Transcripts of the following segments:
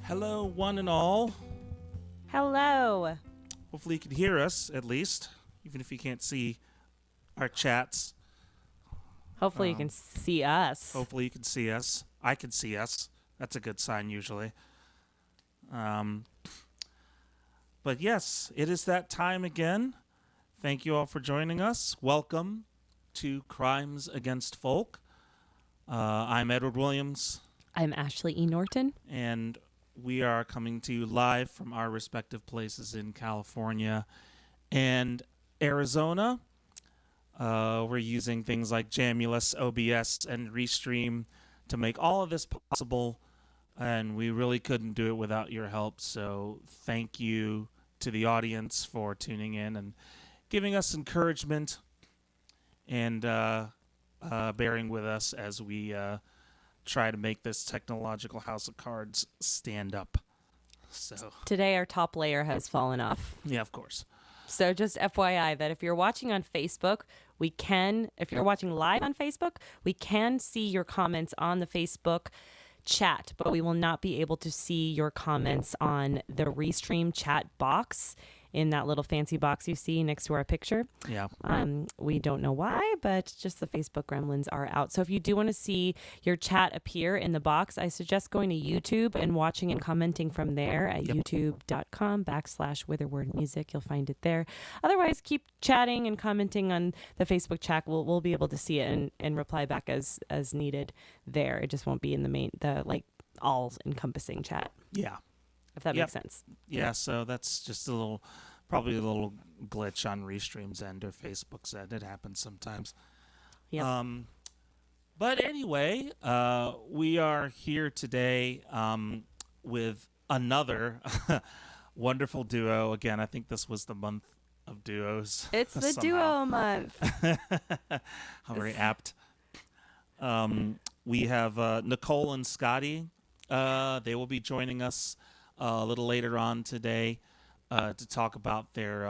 Hello, one and all. Hello. Hopefully you can hear us, at least, even if you can't see our chats. Hopefully you can see us. Hopefully you can see us. I can see us. That's a good sign, usually. But yes, it is that time again. Thank you all for joining us. Welcome to Crimes Against Folk. I'm Edward Williams. I'm Ashley E. Norton. And we are coming to you live from our respective places in California and Arizona. We're using things like Jamulus, OBS, and Restream to make all of this possible, and we really couldn't do it without your help. So thank you to the audience for tuning in and giving us encouragement and bearing with us as we try to make this technological house of cards stand up. So today our top layer has fallen off. Yeah, of course. So just FYI that if you're watching on Facebook, if you're watching live on Facebook, we can see your comments on the Facebook chat, but we will not be able to see your comments on the Restream chat box in that little fancy box you see next to our picture. Yeah. We don't know why, but just the Facebook gremlins are out. So if you do want to see your chat appear in the box, I suggest going to YouTube and watching and commenting from there at youtube.com/witherwordmusic. You'll find it there. Otherwise, keep chatting and commenting on the Facebook chat. We'll be able to see it and reply back as needed there. It just won't be in the all-encompassing chat. Yeah. If that makes sense. Yeah, so that's just probably a little glitch on Restream's end or Facebook's end. It happens sometimes. Yep. But anyway, we are here today with another wonderful duo. Again, I think this was the month of duos. It's the duo month. How very apt. We have Nicole and Scotty. They will be joining us a little later on today to talk about their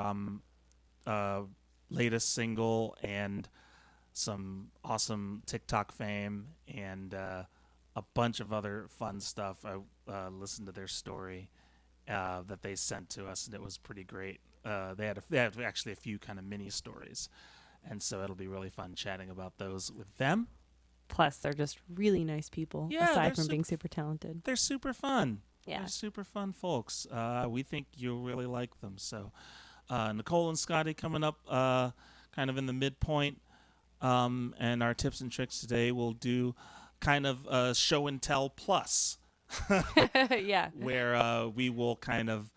latest single and some awesome TikTok fame and a bunch of other fun stuff. I listened to their story that they sent to us, and it was pretty great. They had actually a few kind of mini stories, and so it'll be really fun chatting about those with them. Plus, they're just really nice people, aside from being super talented. They're super fun. Yeah. They're super fun folks. We think you'll really like them. So Nicole and Scotty coming up kind of in the midpoint. And our tips and tricks today will do kind of a show and tell plus. Yeah. Where we will kind of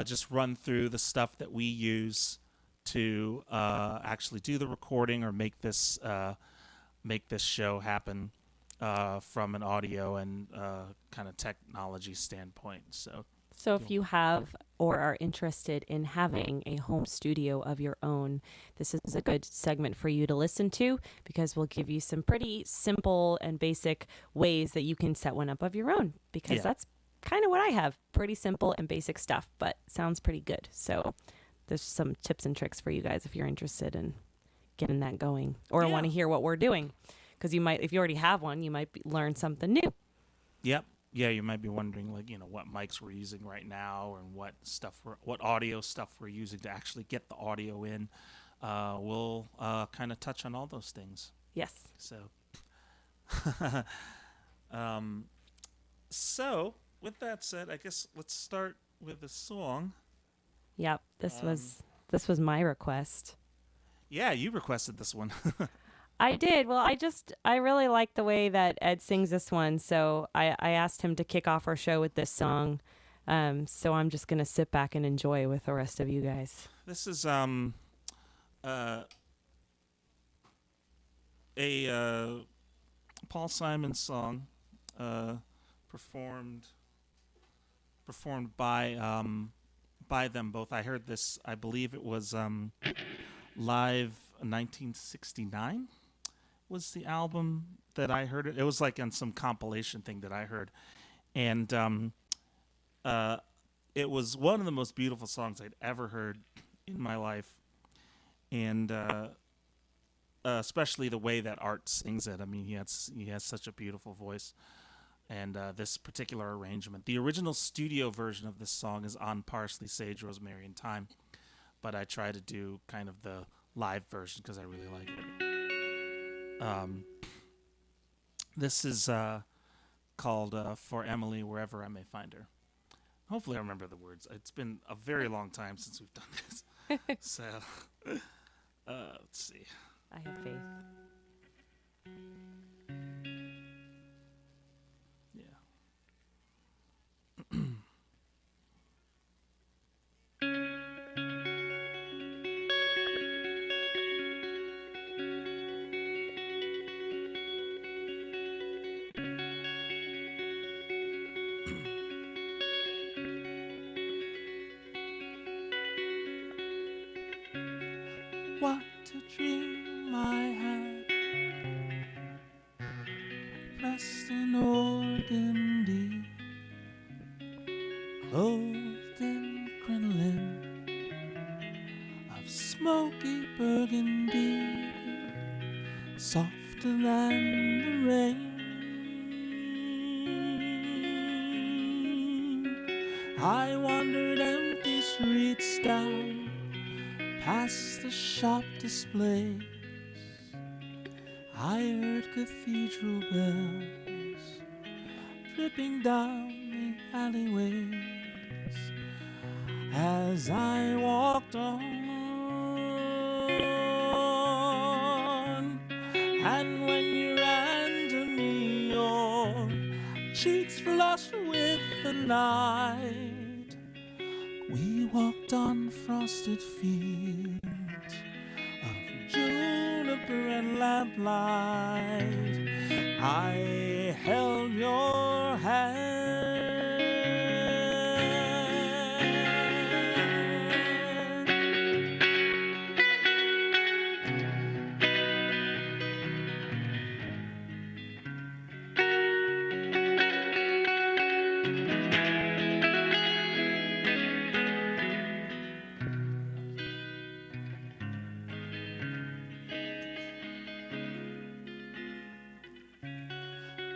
just run through the stuff that we use to actually do the recording or make this show happen. From an audio and kind of technology standpoint. So if you have or are interested in having a home studio of your own, this is a good segment for you to listen to because we'll give you some pretty simple and basic ways that you can set one up of your own because that's kind of what I have. Pretty simple and basic stuff, but sounds pretty good. So there's some tips and tricks for you guys if you're interested in getting that going or want to hear what we're doing. Because you might, if you already have one, you might learn something new. Yep. Yeah, you might be wondering, what mics we're using right now and what audio stuff we're using to actually get the audio in. We'll kind of touch on all those things. Yes. So, with that said, I guess let's start with the song. Yep. This was my request. Yeah, you requested this one. I did. Well, I really like the way that Ed sings this one, so I asked him to kick off our show with this song. So I'm just going to sit back and enjoy with the rest of you guys. This is a Paul Simon song uh, performed by them both. I heard this. I believe it was live 1969 was the album that I heard. It was like on some compilation thing that I heard, and uh, it was one of the most beautiful songs I'd ever heard in my life, and especially the way that Art sings it. I mean, he has such a beautiful voice, and this particular arrangement. The original studio version of this song is on Parsley, Sage, Rosemary, and Thyme, but I try to do kind of the live version because I really like it. This is called "For Emily, Wherever I May Find Her." Hopefully, I remember the words. It's been a very long time since we've done this, so let's see. I have faith. Yeah. What a dream I had, pressed in organdy, clothed in crinoline of smoky burgundy, softer than the rain. I wandered empty streets down past the shop displays. I heard cathedral bells dripping down the alleyways as I walked on. And when you ran to me, your cheeks flushed with the night. We walked on frosted fields of juniper and lamplight. I held your hand.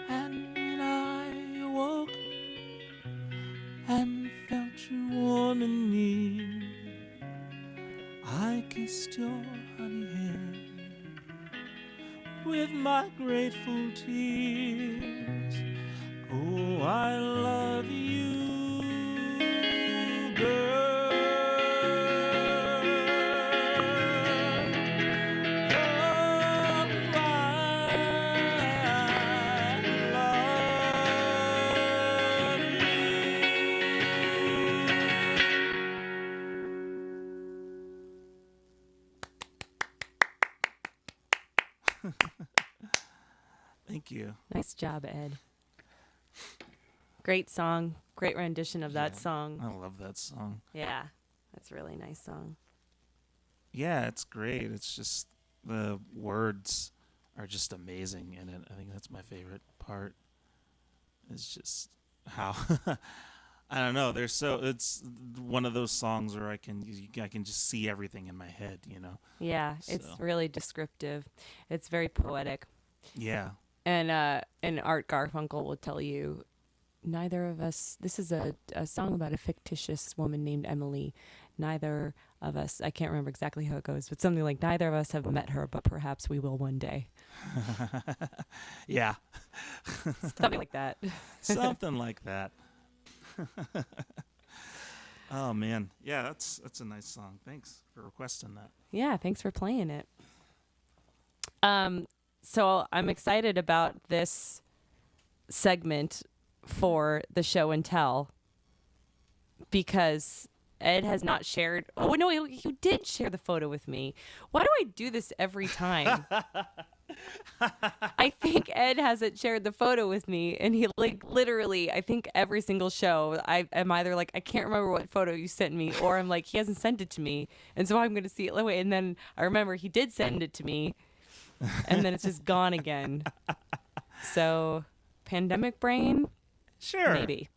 And when I awoke and felt you warm and near, I kissed your honey hair with my grateful tears. Oh, I love you, girl. Thank you. Nice job, Ed. Great song. Great rendition of that Yeah, song. I love that song. Yeah, that's a really nice song. Yeah, it's great. It's just the words are just amazing in it. I think that's my favorite part. It's just how I don't know. It's one of those songs where I can just see everything in my head. Yeah, it's So. really descriptive. It's very poetic. Yeah. And Art Garfunkel will tell you, neither of us, this is a song about a fictitious woman named Emily. Neither of us, I can't remember exactly how it goes, but something like, neither of us have met her, but perhaps we will one day. Yeah. Something like that. Something like that. Oh man. Yeah, that's a nice song. Thanks for requesting that. Yeah, thanks for playing it. So I'm excited about this segment for the show and tell because Ed has not shared. Oh no, you did share the photo with me. Why do I do this every time? I think Ed hasn't shared the photo with me, and he like literally, I think every single show, I am either like I can't remember what photo you sent me, or I'm like he hasn't sent it to me, and so I'm gonna see it. Wait, and then I remember he did send it to me, and then it's just gone again. So, pandemic brain, Sure. maybe.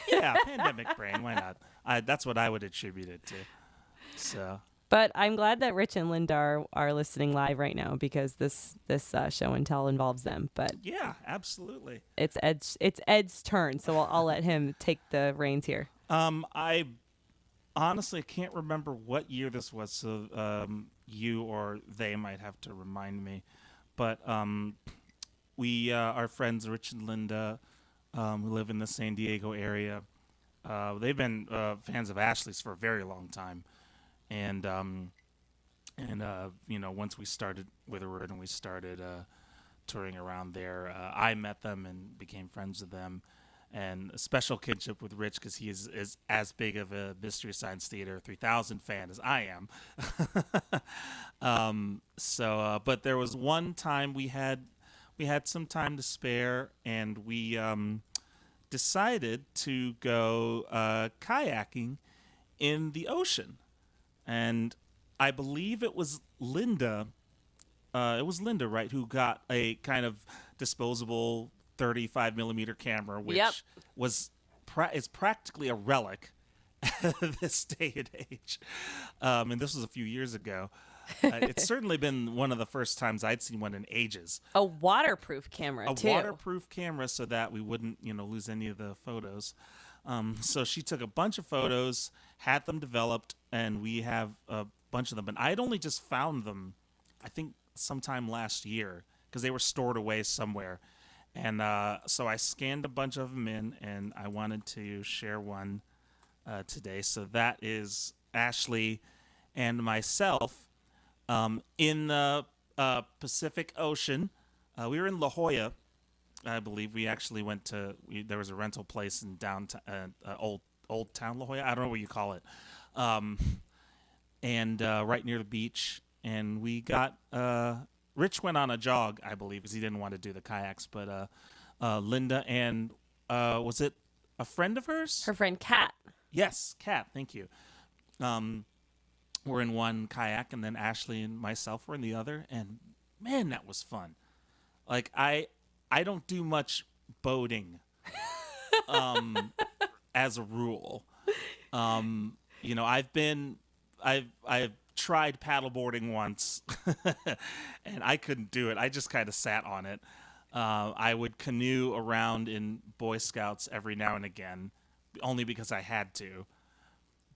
Yeah, pandemic brain. Why not? That's what I would attribute it to. So. But I'm glad that Rich and Linda are listening live right now because this show and tell involves them. But Yeah, absolutely. it's Ed's turn, so I'll let him take the reins here. I honestly can't remember what year this was, so you or they might have to remind me. But we, our friends Rich and Linda, who live in the San Diego area, they've been fans of Ashley's for a very long time, and once we started with her and we started touring around there, I met them and became friends with them. And a special kinship with Rich because he is as big of a Mystery Science Theater 3000 fan as I am. But there was one time we had some time to spare, and we decided to go kayaking in the ocean. And I believe it was Linda. It was Linda, right, who got a kind of disposable 35 millimeter camera, which Yep. is practically a relic this day and age. And this was a few years ago. It's certainly been one of the first times I'd seen one in ages. A waterproof camera, too. A waterproof camera so that we wouldn't, lose any of the photos. So she took a bunch of photos, had them developed, and we have a bunch of them. And I'd only just found them, I think, sometime last year because they were stored away somewhere. And so I scanned a bunch of them in, and I wanted to share one today. So that is Ashley and myself in the Pacific Ocean. We were in La Jolla, I believe. We actually went to there was a rental place in downtown, old town La Jolla. I don't know what you call it, and right near the beach. And we got Rich went on a jog, I believe, because he didn't want to do the kayaks. But Linda and was it a friend of hers? Her friend Kat. Yes, Kat. Thank you. We're in one kayak, and then Ashley and myself were in the other. And man, that was fun. Like I don't do much boating, as a rule. I've tried paddleboarding once, and I couldn't do it. I just kind of sat on it. I would canoe around in Boy Scouts every now and again, only because I had to.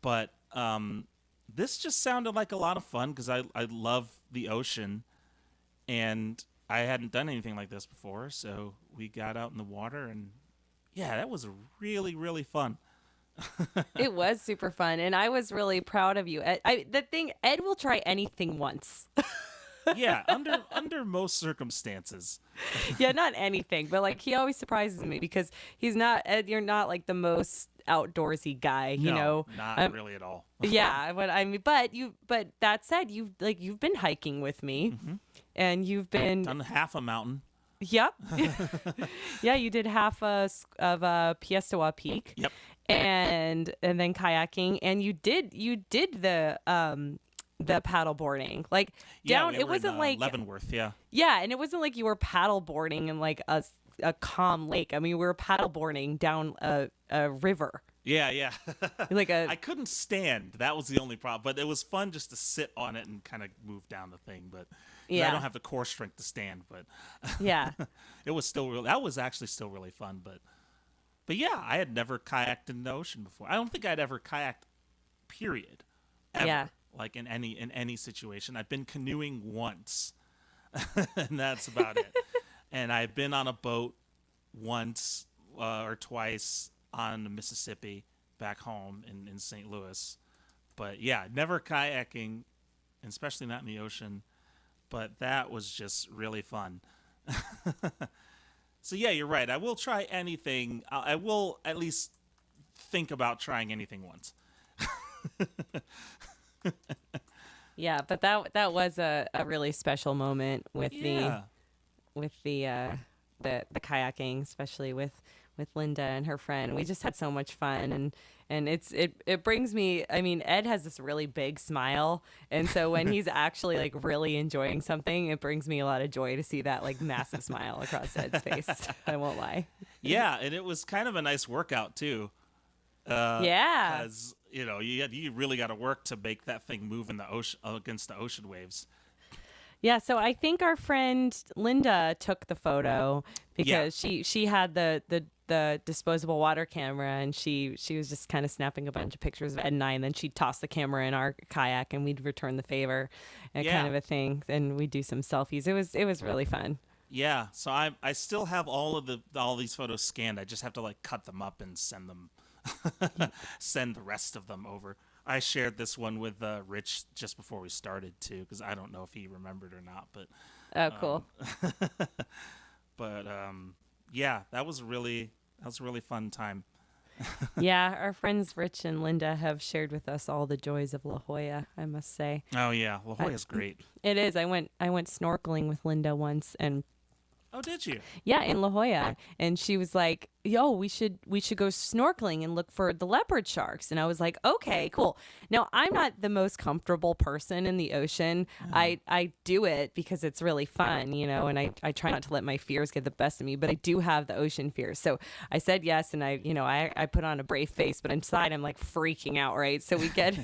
But this just sounded like a lot of fun because I love the ocean, and I hadn't done anything like this before. So we got out in the water, and yeah, that was really, really fun. It was super fun, and I was really proud of you. Ed will try anything once. Yeah, under most circumstances. Yeah, not anything, but like he always surprises me because he's not Ed. You're not like the most outdoorsy guy, you know. Not really at all. Yeah, but that said, you've been hiking with me, and you've been Done half a mountain. Yep. Yeah, you did half of Piestewa Peak. Yep. And then kayaking, and you did the paddle boarding like down. Yeah, it wasn't in, like Leavenworth. yeah, and it wasn't like you were paddle boarding in like a calm lake. I mean, we were paddle boarding down a river. Yeah. Like I couldn't stand. That was the only problem. But it was fun just to sit on it and kind of move down the thing. But Yeah. I don't have the core strength to stand. But Yeah. it was still real. That was actually still really fun. But yeah, I had never kayaked in the ocean before. I don't think I'd ever kayaked, period. Ever. Yeah. Like in any situation. I've been canoeing once, and that's about it. And I've been on a boat once or twice on the Mississippi back home in St. Louis. But yeah, never kayaking, and especially not in the ocean. But that was just really fun. So yeah, you're right. I will try anything. I will at least think about trying anything once. Yeah, but that was a really special moment with Yeah. with the kayaking, especially with Linda and her friend. We just had so much fun, and it brings me. I mean, Ed has this really big smile, and so when he's actually like really enjoying something, it brings me a lot of joy to see that like massive smile across Ed's face. I won't lie. Yeah, and it was kind of a nice workout too. Yeah. Because you really got to work to make that thing move in the ocean against the ocean waves. Yeah, so I think our friend Linda took the photo because she had the disposable water camera, and she was just kind of snapping a bunch of pictures of Ed and I, and then she'd toss the camera in our kayak and we'd return the favor, and kind of a thing. And we'd do some selfies. It was really fun. Yeah, so I still have all these photos scanned. I just have to like cut them up and send them, send the rest of them over. I shared this one with Rich just before we started too, because I don't know if he remembered or not. But Oh, cool. but yeah, that was a really fun time. Yeah, our friends Rich and Linda have shared with us all the joys of La Jolla, I must say. Oh yeah, La Jolla's great. It is. I went snorkeling with Linda once, and Oh, did you? yeah, in La Jolla, and she was like, "Yo, we should go snorkeling and look for the leopard sharks." And I was like, "Okay, cool." Now, I'm not the most comfortable person in the ocean. I do it because it's really fun, and I try not to let my fears get the best of me, but I do have the ocean fears. So I said yes, and I put on a brave face, but inside I'm like freaking out, right? So we get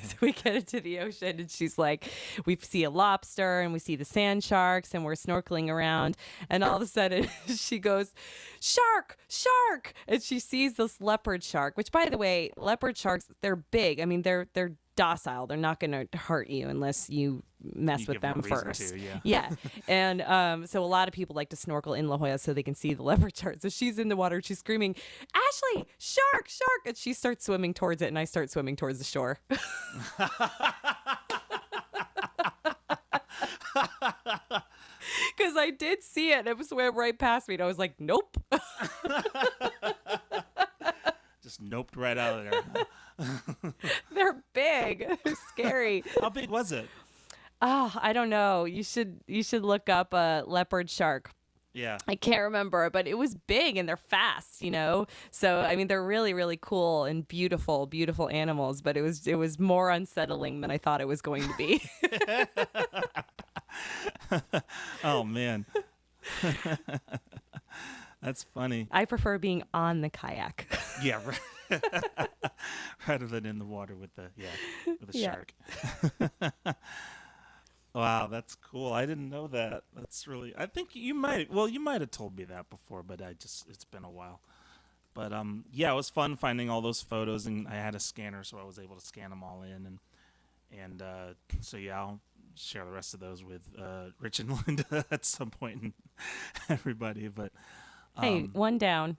into the ocean, and she's like, we see a lobster and we see the sand sharks, and we're snorkeling around, and all of a sudden she goes, "Shark, shark." And she sees this leopard shark, which, by the way, leopard sharks, they're big. I mean, they're docile. They're not going to hurt you unless you mess with them first. Yeah. And so a lot of people like to snorkel in La Jolla so they can see the leopard shark. So she's in the water. She's screaming, "Ashley, shark, shark." And she starts swimming towards it, and I start swimming towards the shore. Because I did see it. It swam right past me. And I was like, nope. Just noped right out of there. They're big. They're scary. How big was it? Oh, I don't know. You should look up a leopard shark. Yeah. I can't remember, but it was big and they're fast, So, I mean, they're really, really cool and beautiful, beautiful animals, but it was more unsettling than I thought it was going to be. Oh, man. That's funny. I prefer being on the kayak. Yeah, right. Rather than in the water with the shark. Wow, that's cool. I didn't know that. That's really. I think you might have told me that before, but it's been a while. But yeah, it was fun finding all those photos, and I had a scanner, so I was able to scan them all in, and so yeah, I'll share the rest of those with Rich and Linda at some point, and everybody. But hey, one down.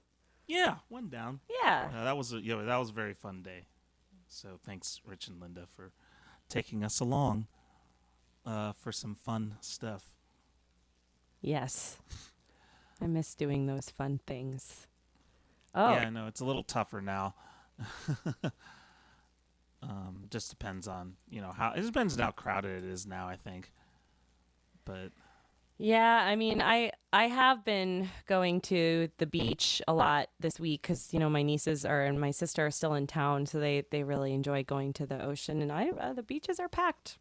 Yeah, one down. Yeah. That was a very fun day. So thanks, Rich and Linda, for taking us along for some fun stuff. Yes. I miss doing those fun things. Oh. Yeah, I know. It's a little tougher now. Just depends on, it depends on how crowded it is now, I think. But yeah, I mean, I have been going to the beach a lot this week because, my nieces and my sister are still in town, so they really enjoy going to the ocean, and the beaches are packed.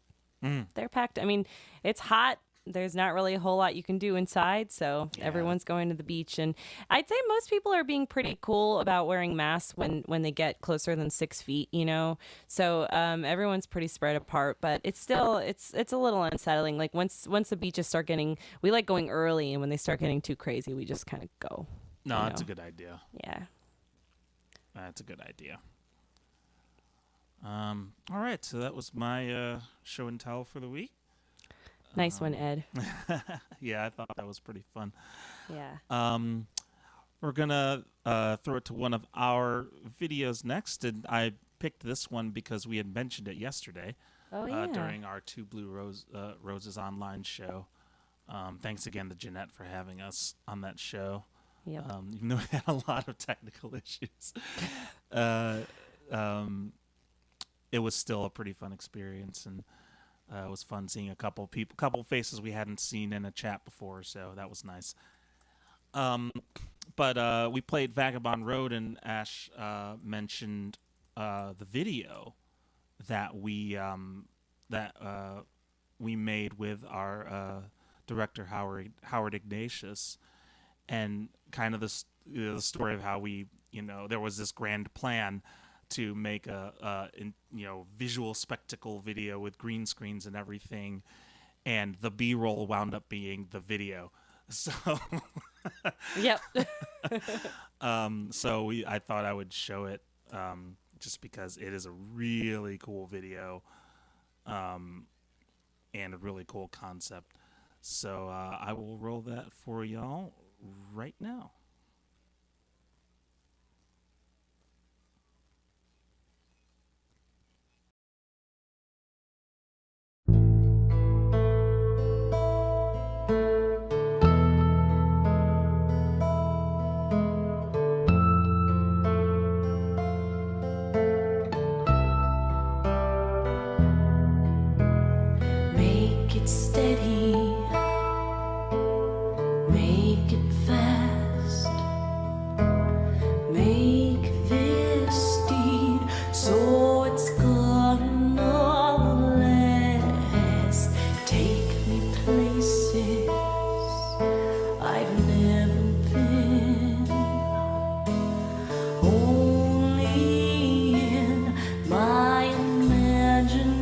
They're packed. I mean, it's hot. There's not really a whole lot you can do inside, so everyone's going to the beach. And I'd say most people are being pretty cool about wearing masks when they get closer than 6 feet, So everyone's pretty spread apart, but it's still it's a little unsettling. Like once the beaches start getting, we like going early, and when they start getting too crazy, we just kind of go. No, that's a good idea. Yeah. That's a good idea. All right, so that was my show and tell for the week. Nice one, Ed. Yeah, I thought that was pretty fun. Yeah. We're gonna throw it to one of our videos next, and I picked this one because we had mentioned it yesterday. Oh, yeah. During our Two Blue Roses online show. Thanks again to Jeanette for having us on that show. Yep. Even though we had a lot of technical issues. It was still a pretty fun experience, and it was fun seeing a couple faces we hadn't seen in a chat before, so that was nice. Um, but we played Vagabond Road, and Ash mentioned the video that we made with our director Howard Ignatius, and kind of the story of how there was this grand plan to make a visual spectacle video with green screens and everything, and the B-roll wound up being the video. So Yep. I thought I would show it, just because it is a really cool video, and a really cool concept. So I will roll that for y'all right now. Make it steady, make it fast, make this steed so it's gonna last. Take me places I've never been, only in my imagination.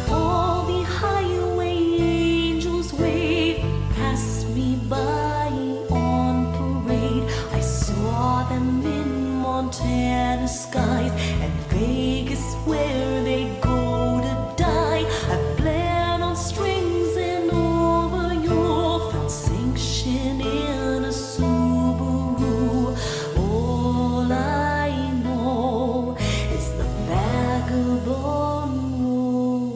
All the highway angels wave past me by on parade. I saw them in Montana skies and Vegas where they go to die. I plan on strings and over your front sanction in a Subaru. All I know is the vagabond road.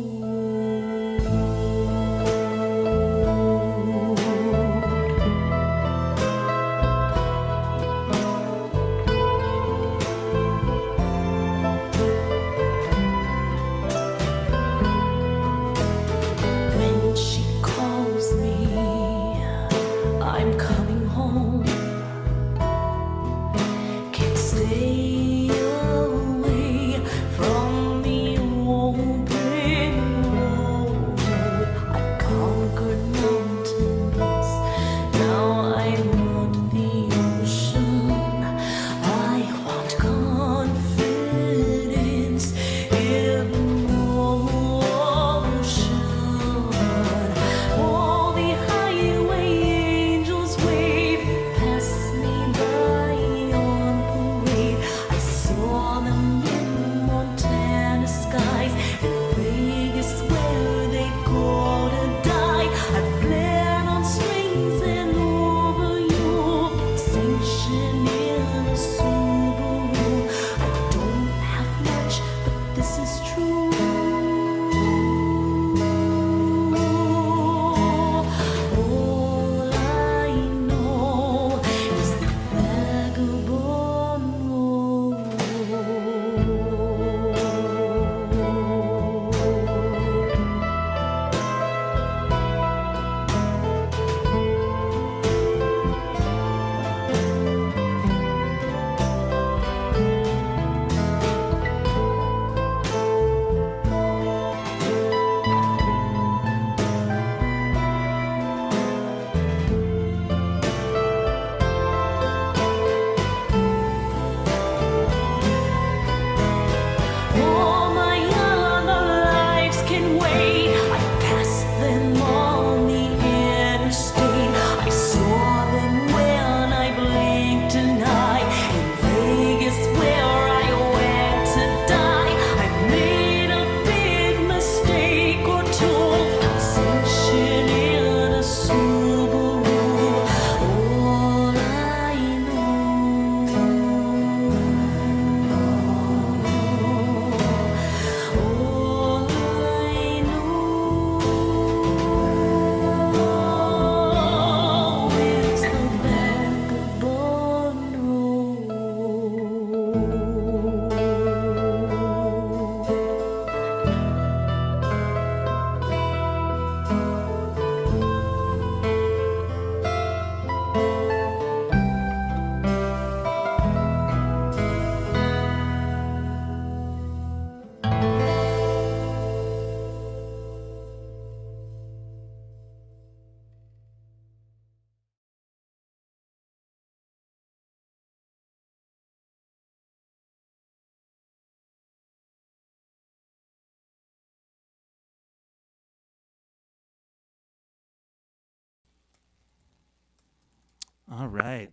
All right.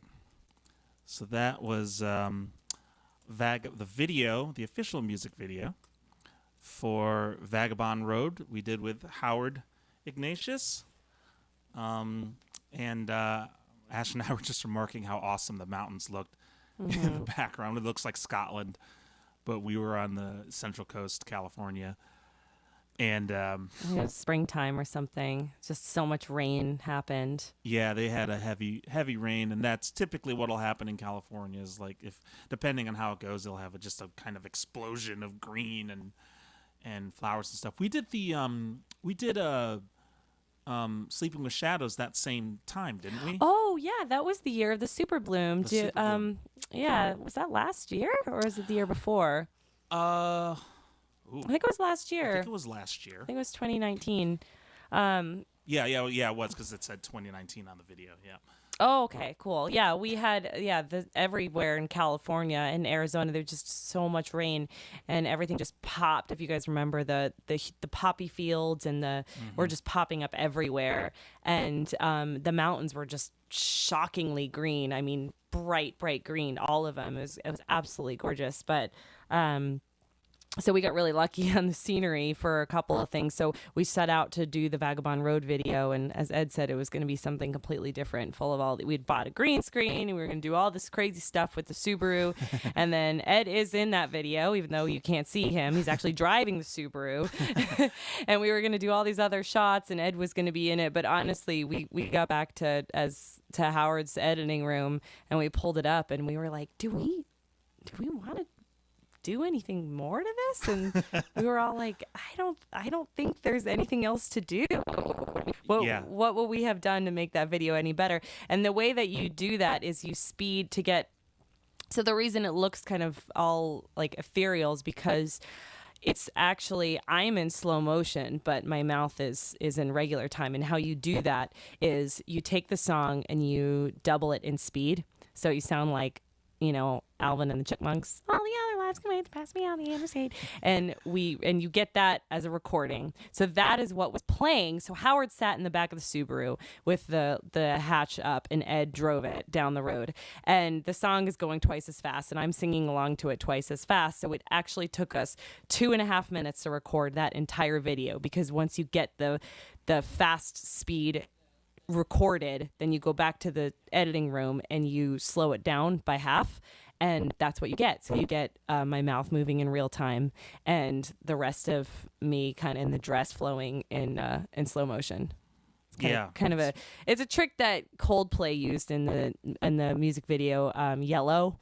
So that was the video, the official music video for Vagabond Road. We did with Howard Ignatius. And Ash and I were just remarking how awesome the mountains looked in the background. It looks like Scotland, but we were on the Central Coast, California. And I think it was springtime or something. Just so much rain happened. yeah, they had a heavy rain, and that's typically what'll happen in California. Is like, if depending on how it goes, they'll have just a kind of explosion of green and flowers and stuff. We did Sleeping with Shadows that same time, didn't we? Oh yeah, that was the year of the super bloom. Yeah, was that last year or was it the year before? Ooh, I think it was last I year. think it was last year. I think it was 2019. Yeah, it was because it said 2019 on the video. Yeah. Oh, okay, cool. Yeah, we had everywhere in California and Arizona. There was just so much rain, and everything just popped. If you guys remember the poppy fields and were just popping up everywhere, and the mountains were just shockingly green. I mean, bright green, all of them. It was absolutely gorgeous, but. So we got really lucky on the scenery for a couple of things. So we set out to do the Vagabond Road video, and as Ed said, it was going to be something completely different, full of we'd bought a green screen, and we were going to do all this crazy stuff with the Subaru. And then Ed is in that video, even though you can't see him. He's actually driving the Subaru. And we were going to do all these other shots, and Ed was going to be in it. But honestly, we got back to Howard's editing room, and we pulled it up, and we were like, do we want to do anything more to this? And we were all like, I don't think there's anything else to do. What will we have done to make that video any better? And the way that you do that is you speed to get. So the reason it looks kind of all like ethereal is because it's actually, I'm in slow motion, but my mouth is in regular time. And how you do that is you take the song and you double it in speed. So you sound like, Alvin and the Chipmunks, all the other lives can wait to pass me on the interstate. And you get that as a recording. So that is what was playing. So Howard sat in the back of the Subaru with the hatch up, and Ed drove it down the road. And the song is going twice as fast, and I'm singing along to it twice as fast. So it actually took us 2.5 minutes to record that entire video, because once you get the fast speed recorded, then you go back to the editing room and you slow it down by half, and that's what you get. So you get my mouth moving in real time, and the rest of me kind of in the dress flowing in slow motion. It's a trick that Coldplay used in the music video Yellow.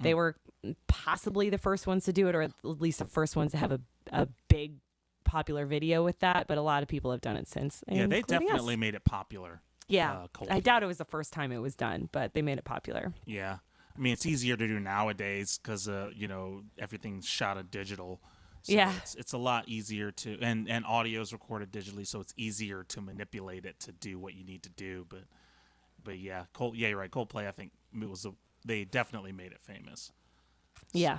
They were possibly the first ones to do it, or at least the first ones to have a big popular video with that, but a lot of people have done it since. Yeah, they definitely made it popular. Yeah, I doubt it was the first time it was done, but they made it popular. Yeah, I mean, it's easier to do nowadays because everything's shot at digital. So yeah, it's a lot easier to, and audio is recorded digitally, so it's easier to manipulate it to do what you need to do. But yeah, you're right. Coldplay, I think they definitely made it famous. Yeah.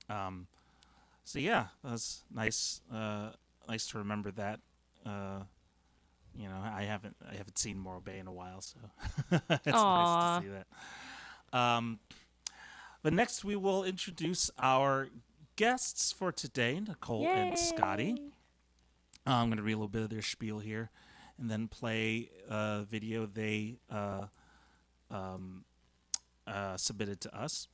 So yeah, that's nice. Nice to remember that. I haven't seen Morro Bay in a while, so it's nice to see that. But next we will introduce our guests for today, Nicole and Scotty. I'm going to read a little bit of their spiel here, and then play a video they submitted to us.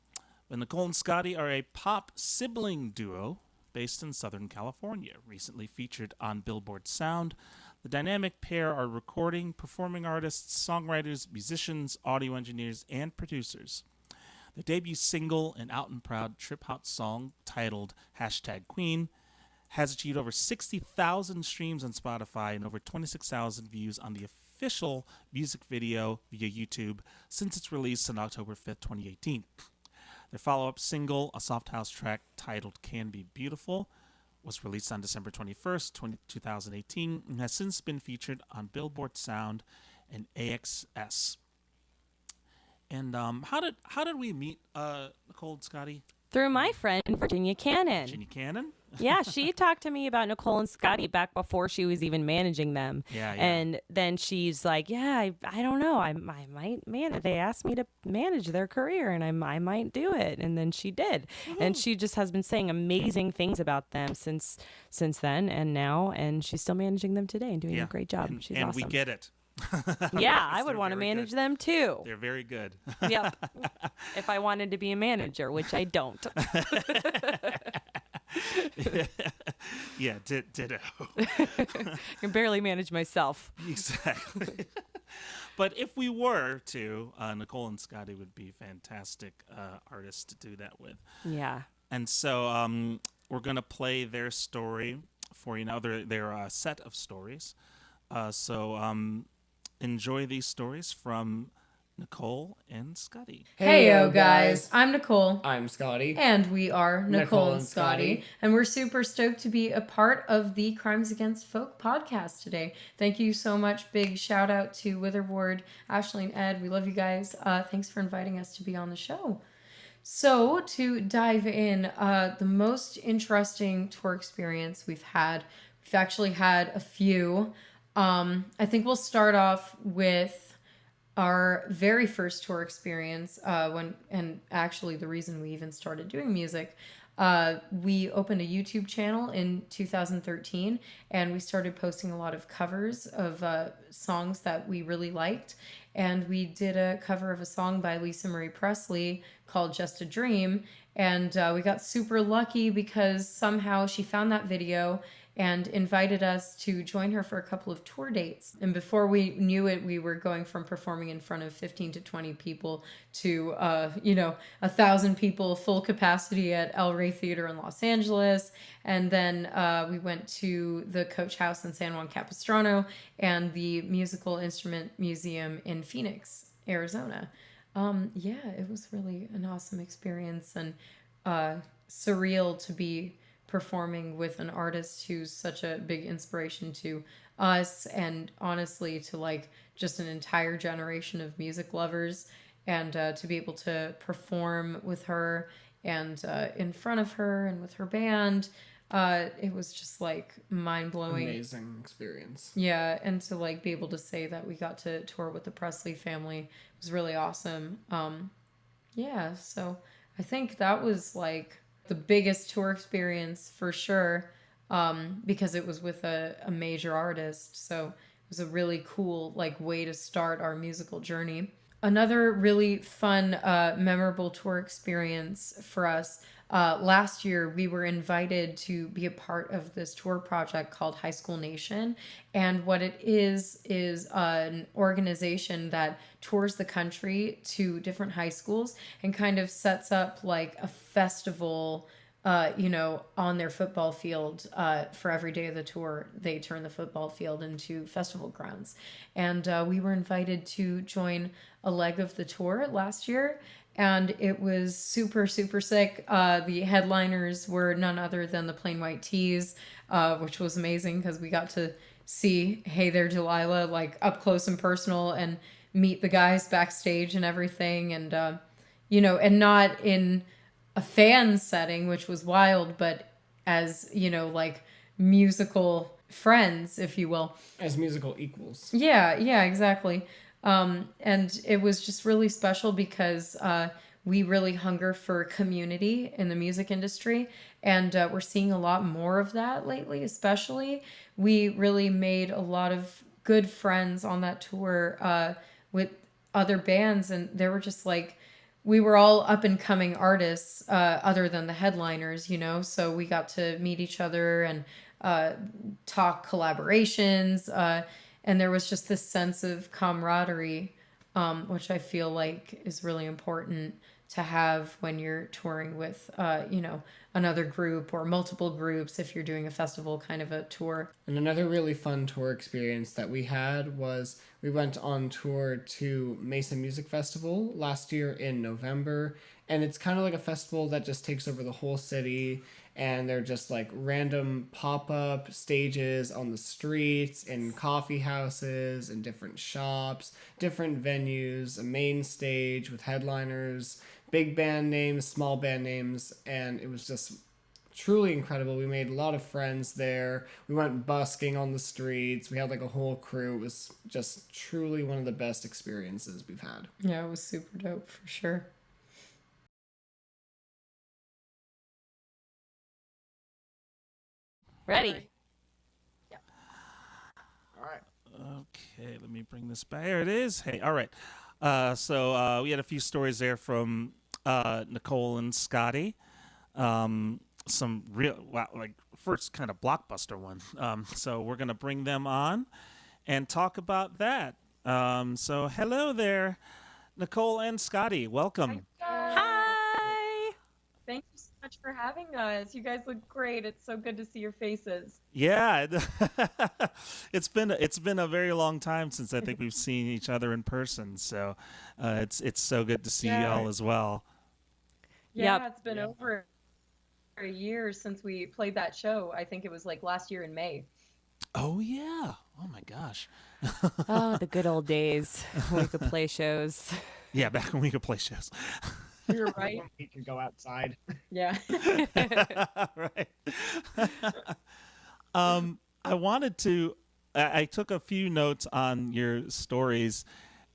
But Nicole and Scotty are a pop sibling duo based in Southern California, recently featured on Billboard Sound. The dynamic pair are recording, performing artists, songwriters, musicians, audio engineers, and producers. Their debut single, an out and proud trip-hop song titled #Queen, has achieved over 60,000 streams on Spotify and over 26,000 views on the official music video via YouTube since its release on October 5th, 2018. Their follow-up single, a soft house track titled Can Be Beautiful, was released on December 21st, 2018, and has since been featured on Billboard Sound and AXS. And how did we meet, Nicole and Scotty? Through my friend Virginia Cannon. Virginia Cannon? Yeah, she talked to me about Nicole and Scotty back before she was even managing them. Yeah. And then she's like, yeah, I don't know. I might manage. They asked me to manage their career and I might do it. And then she did. And she just has been saying amazing things about them since then and now. And she's still managing them today and doing a great job. She's and awesome. we get it. Yeah, I would want to manage them too. They're very good. Yep. If I wanted to be a manager, which I don't. Yeah, ditto. I can barely manage myself. Exactly. But if we were to, Nicole and Scotty would be fantastic artists to do that with. Yeah. And so we're going to play their story for you now, their set of stories. So enjoy these stories from Nicole and Scotty. Heyo guys, I'm Nicole. I'm Scotty. And we are Nicole and Scotty. And we're super stoked to be a part of the Crimes Against Folk podcast today. Thank you so much. Big shout out to Witherward, Ashley and Ed. We love you guys. Thanks for inviting us to be on the show. So to dive in, the most interesting tour experience we've actually had a few. I think we'll start off with our very first tour experience, and actually the reason we even started doing music. We opened a YouTube channel in 2013, and we started posting a lot of covers of songs that we really liked. And we did a cover of a song by Lisa Marie Presley called Just a Dream. And we got super lucky because somehow she found that video and invited us to join her for a couple of tour dates. And before we knew it, we were going from performing in front of 15 to 20 people to, 1,000 people, full capacity at El Rey Theater in Los Angeles. And then we went to the Coach House in San Juan Capistrano and the Musical Instrument Museum in Phoenix, Arizona. It was really an awesome experience and surreal to be performing with an artist who's such a big inspiration to us and honestly to like just an entire generation of music lovers, and to be able to perform with her and in front of her and with her band, it was just like mind-blowing. Amazing experience. Yeah, and to like be able to say that we got to tour with the Presley family was really awesome. So I think that was like the biggest tour experience for sure, because it was with a major artist. So it was a really cool like way to start our musical journey. Another really fun, memorable tour experience for us. Last year, we were invited to be a part of this tour project called High School Nation. And what it is an organization that tours the country to different high schools and kind of sets up like a festival, on their football field. For every day of the tour, they turn the football field into festival grounds. And we were invited to join a leg of the tour last year. And it was super, super sick. The headliners were none other than the Plain White Tees, which was amazing because we got to see Hey There Delilah like up close and personal and meet the guys backstage and everything. And, and not in a fan setting, which was wild, but as, like musical friends, if you will. As musical equals. Yeah, exactly. And it was just really special because we really hunger for community in the music industry. And we're seeing a lot more of that lately, especially. We really made a lot of good friends on that tour with other bands. And they were just like, we were all up and coming artists other than the headliners, so we got to meet each other and talk collaborations. And there was just this sense of camaraderie, which I feel like is really important to have when you're touring with, another group or multiple groups if you're doing a festival kind of a tour. And another really fun tour experience that we had was we went on tour to Mesa Music Festival last year in November. And it's kind of like a festival that just takes over the whole city. And they're just like random pop-up stages on the streets, in coffee houses, in different shops, different venues, a main stage with headliners, big band names, small band names, and it was just truly incredible. We made a lot of friends there. We went busking on the streets. We had like a whole crew. It was just truly one of the best experiences we've had. Yeah, it was super dope for sure. Ready. All right. Okay, let me bring this back. There it is. Hey, all right. So we had a few stories there from Nicole and Scotty. Some real, wow, like first kind of blockbuster one. So we're gonna bring them on and talk about that. So hello there, Nicole and Scotty. Welcome. Hi. Thank you so much for having us. You guys look great. It's so good to see your faces. Yeah, it's been a very long time since I think we've seen each other in person. So it's so good to see y'all as well. Yeah, Yep. it's been over a year since we played that show. I think it was like last year in May. Oh yeah. Oh my gosh. Oh, the good old days when we could play shows. Yeah, back when we could play shows. You're right. We can go outside. Yeah. Right. I wanted to. I took a few notes on your stories,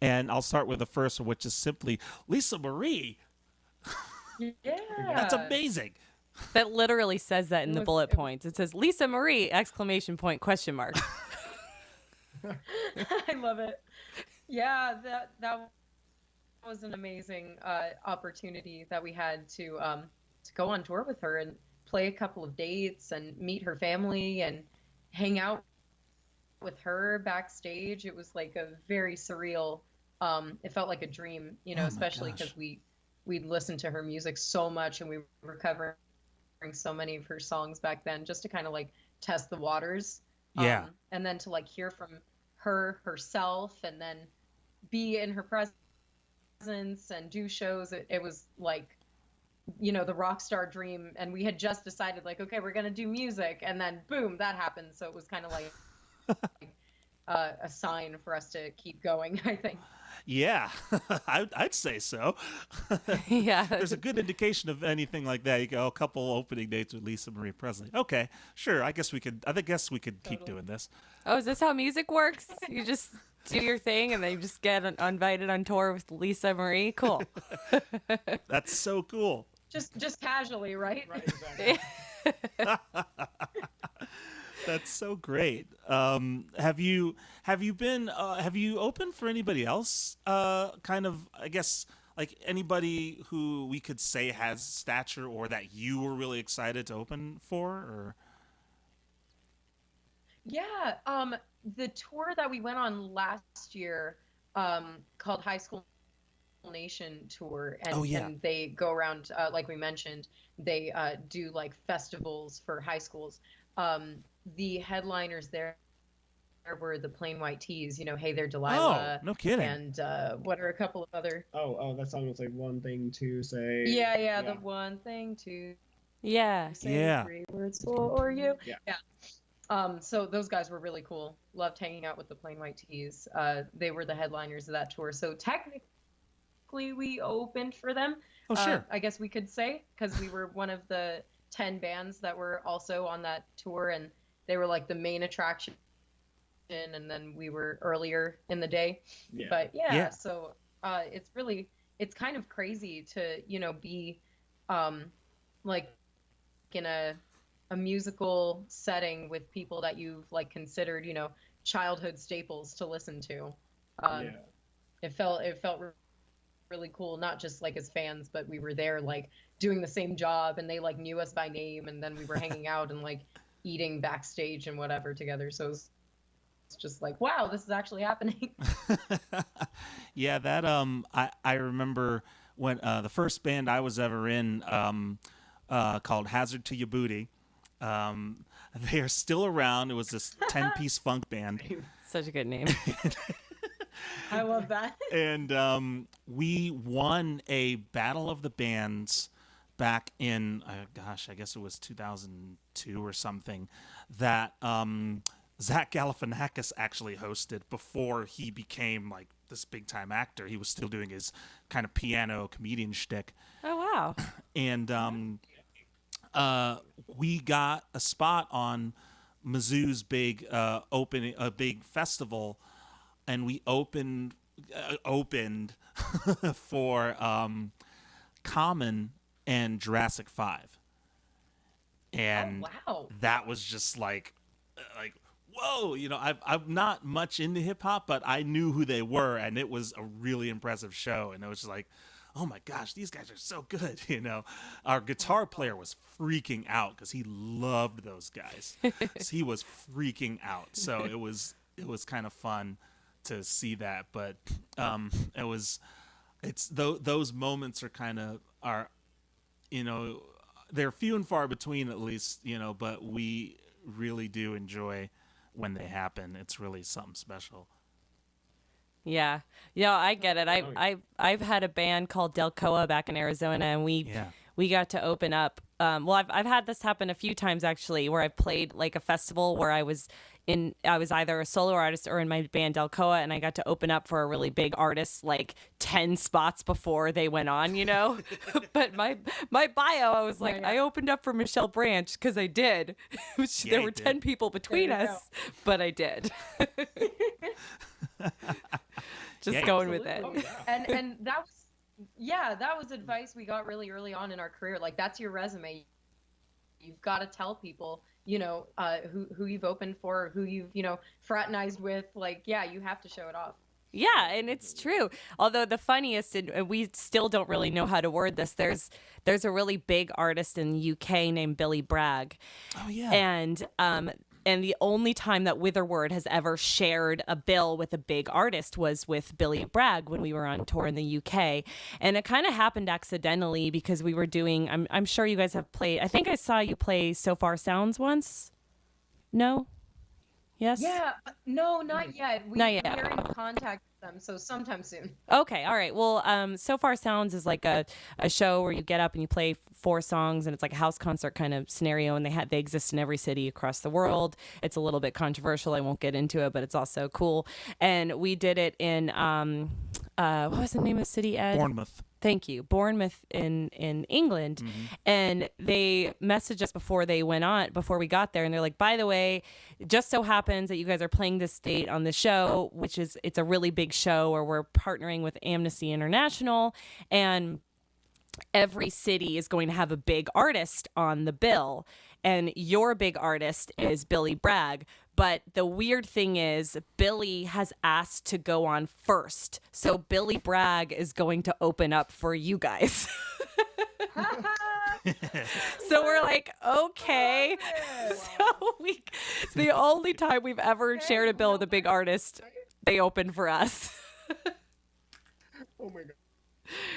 and I'll start with the first one, which is simply Lisa Marie. Yeah. That's amazing. That literally says that in It the was- bullet it- points. It says Lisa Marie exclamation point question mark. I love it. Yeah, that was an amazing opportunity that we had to go on tour with her and play a couple of dates and meet her family and hang out with her backstage. It was like a very surreal. It felt like a dream, Oh my especially gosh. because we'd listened to her music so much and we were covering so many of her songs back then, just to kind of like test the waters. Yeah. And then to like hear from her herself and then be in her presence and do shows. It was like, the rock star dream. And we had just decided like, okay, we're going to do music. And then boom, that happened. So it was kind of like a sign for us to keep going, I think. Yeah, I'd say so. Yeah. There's a good indication of anything like that. You go a couple opening dates with Lisa Marie Presley. Okay, sure. I guess we could. I guess we could keep doing this. Oh, is this how music works? You just do your thing and then you just get invited on tour with Lisa Marie? Cool. That's so cool. Just casually, right? Exactly. That's so great. Have you opened for anybody else? Kind of, I guess, like anybody who we could say has stature or that you were really excited to open for, or Yeah, the tour that we went on last year, called High School Nation Tour, and, Oh, yeah. and they go around, like we mentioned, they do like festivals for high schools. The headliners there were the Plain White Tees, Hey There Delilah, no kidding. and what are a couple of other? Oh, that song was like one thing to say. Yeah, the one thing to Yeah. say Yeah. 3 words for you. Yeah. So those guys were really cool. Loved hanging out with the Plain White Tees. They were the headliners of that tour. So technically we opened for them. Oh, sure. I guess we could say, because we were one of the 10 bands that were also on that tour, and they were like the main attraction, and then we were earlier in the day. Yeah. But Yeah. so it's kind of crazy to, be like in a musical setting with people that you've like considered, childhood staples to listen to. It felt really cool, not just like as fans, but we were there like doing the same job, and they like knew us by name, and then we were hanging out and like eating backstage and whatever together. So it's just like, wow, this is actually happening. Yeah, that I remember when the first band I was ever in called Hazard to Your Booty. They are still around. It was this 10-piece funk band. Such a good name. I love that. And we won a Battle of the Bands back in, I guess it was 2002 or something, that Zach Galifianakis actually hosted before he became like this big time actor. He was still doing his kind of piano comedian shtick. Oh wow. And we got a spot on Mizzou's big big festival, and we opened for Common and Jurassic 5. And wow. that was just like whoa, I'm not much into hip hop, but I knew who they were, and it was a really impressive show. And it was just like, oh my gosh, these guys are so good. Our guitar player was freaking out because he loved those guys. So he was freaking out. So it was kind of fun to see that. But those moments are they're few and far between, at least, but we really do enjoy when they happen. It's really something special. Yeah, I get it. I've had a band called Delcoa back in Arizona, and we got to open up. I've had this happen a few times actually, where I've played like a festival where I was either a solo artist or in my band Delcoa, and I got to open up for a really big artist like 10 spots before they went on, But my bio, I was like, I opened up for Michelle Branch because I did. There were 10 people between us, but I did. Just going with it. Oh, yeah. And that was advice we got really early on in our career. Like, that's your resume. You've got to tell people, who you've opened for, who you've, fraternized with. Like, yeah, you have to show it off. Yeah, and it's true. Although the funniest, and we still don't really know how to word this, there's a really big artist in the UK named Billy Bragg. Oh, yeah. And the only time that Witherword has ever shared a bill with a big artist was with Billy Bragg when we were on tour in the UK. And it kind of happened accidentally because we were doing, I'm sure you guys have played, I think I saw you play So Far Sounds once. No? Yes? Yeah, no, not yet. Not yet. We're in contact with them, so sometime soon. Okay, all right. Well, So Far Sounds is like a show where you get up and you play 4 songs, and it's like a house concert kind of scenario, and they exist in every city across the world. It's a little bit controversial. I won't get into it, but it's also cool. And we did it in what was the name of the city, Ed? Bournemouth. Thank you. Bournemouth in England. Mm-hmm. And they messaged us before we got there. And they're like, by the way, it just so happens that you guys are playing this date on the show, it's a really big show where we're partnering with Amnesty International. And every city is going to have a big artist on the bill. And your big artist is Billy Bragg. But the weird thing is, Billy has asked to go on first. So Billy Bragg is going to open up for you guys. So we're like, okay. So it's the only time we've ever shared a bill with a big artist. They opened for us. Oh my God.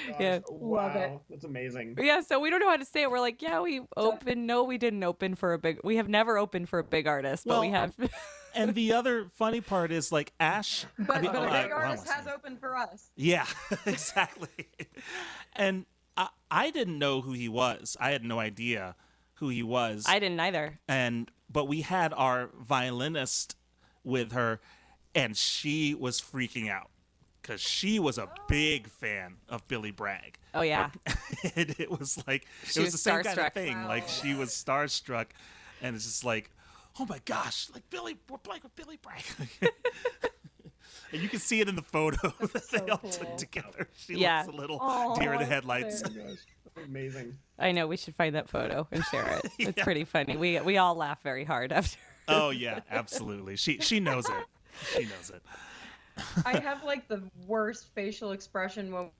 Gosh. Yeah. Love it. That's amazing. Yeah, so we don't know how to say it. We're like, yeah, we opened. No, we didn't open for we have never opened for a big artist, but we have. And the other funny part is, like, Ash. But a big artist has opened for us. Yeah, exactly. And I didn't know who he was. I had no idea who he was. I didn't either. But we had our violinist with her, and she was freaking out because she was a big fan of Billy Bragg. Oh, yeah. And it was like, it was the same kind of starstruck. thing. Wow. Like, she was starstruck, and it's just like, oh my gosh, like we're playing with Billy Bragg. And you can see it in the photo that they all took together. She looks a little deer in the headlights. Oh my gosh. That's amazing. I know, we should find that photo and share it. It's pretty funny. We all laugh very hard after. Oh yeah, absolutely. She knows it. She knows it. I have like the worst facial expression when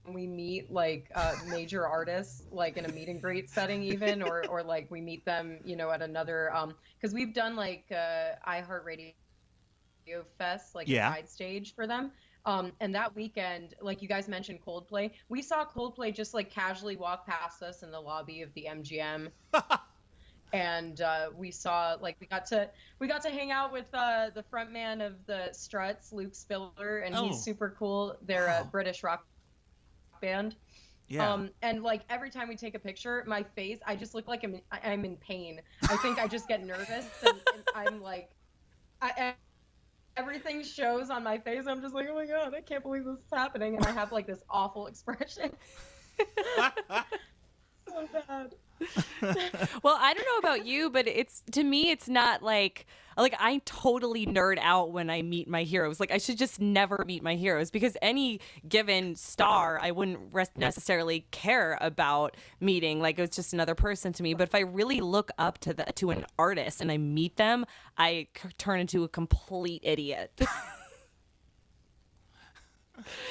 we meet like major artists, like in a meet and greet setting even, or like we meet them, at another, because we've done like iHeartRadio Fest, like a side stage for them. And that weekend, like you guys mentioned Coldplay, we saw Coldplay just like casually walk past us in the lobby of the MGM. And we saw, like, we got to hang out with the front man of the Struts, Luke Spiller, and he's super cool. They're a British rock band. Yeah. And like every time we take a picture, my face, I just look like I'm in pain. I think I just get nervous, and I'm like, everything shows on my face. I'm just like, oh my god, I can't believe this is happening, and I have like this awful expression. So bad. Well, I don't know about you, but to me it's not like I totally nerd out when I meet my heroes. Like I should just never meet my heroes, because any given star I wouldn't necessarily care about meeting. Like it's just another person to me. But if I really look up to an artist and I meet them, I turn into a complete idiot.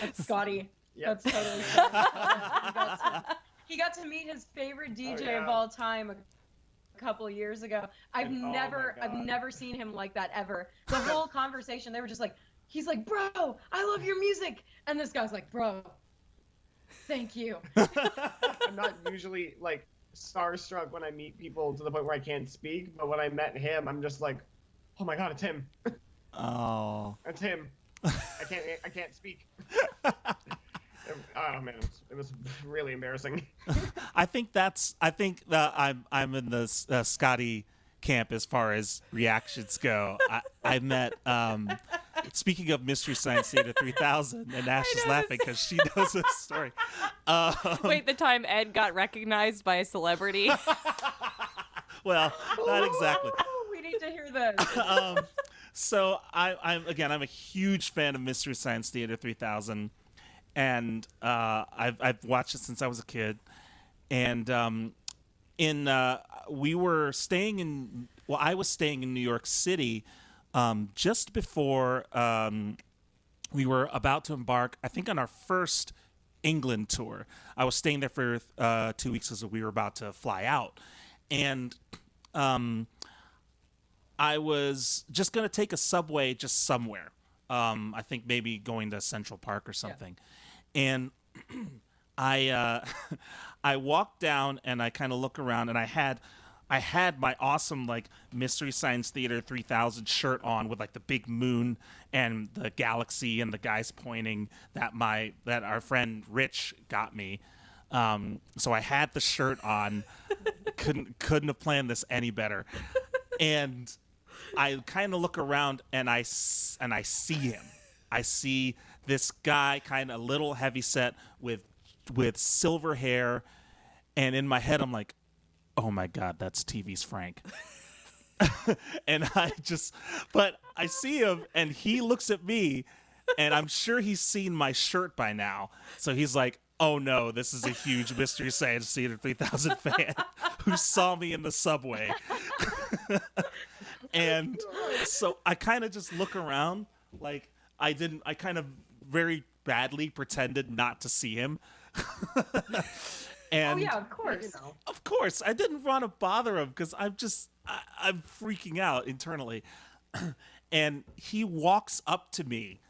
That's Scotty. Yep. That's totally Scotty. He got to meet his favorite DJ of all time a couple of years ago. I've never seen him like that ever. The whole conversation, they were just like, he's like, bro, I love your music. And this guy's like, bro, thank you. I'm not usually like starstruck when I meet people to the point where I can't speak, but when I met him, I'm just like, oh my god, it's him. Oh. It's him. I can't speak. Oh man, it was really embarrassing. I think that I'm in the Scotty camp as far as reactions go. I met speaking of Mystery Science Theater 3000, and Ash is laughing because she knows this story. Wait, the time Ed got recognized by a celebrity? Well, not exactly. We need to hear this. So I'm a huge fan of Mystery Science Theater 3000. And I've watched it since I was a kid, and we were staying in. Well, I was staying in New York City, just before we were about to embark, I think, on our first England tour. I was staying there for 2 weeks as we were about to fly out, and I was just gonna take a subway just somewhere. I think maybe going to Central Park or something. Yeah. And I walked down and I kind of look around, and I had my awesome like Mystery Science Theater 3000 shirt on with like the big moon and the galaxy and the guys pointing that our friend Rich got me. So I had the shirt on. couldn't have planned this any better. And I kind of look around and I see him. I see this guy, kind of a little heavyset with silver hair, and in my head I'm like, oh my god, that's TV's Frank. And but I see him and he looks at me, and I'm sure he's seen my shirt by now. So he's like, oh no, this is a huge Mystery Science Theater 3000 fan who saw me in the subway. And so I kind of just look around like I kind of very badly pretended not to see him. And oh yeah, of course. Of course, I didn't want to bother him because I'm freaking out internally. And he walks up to me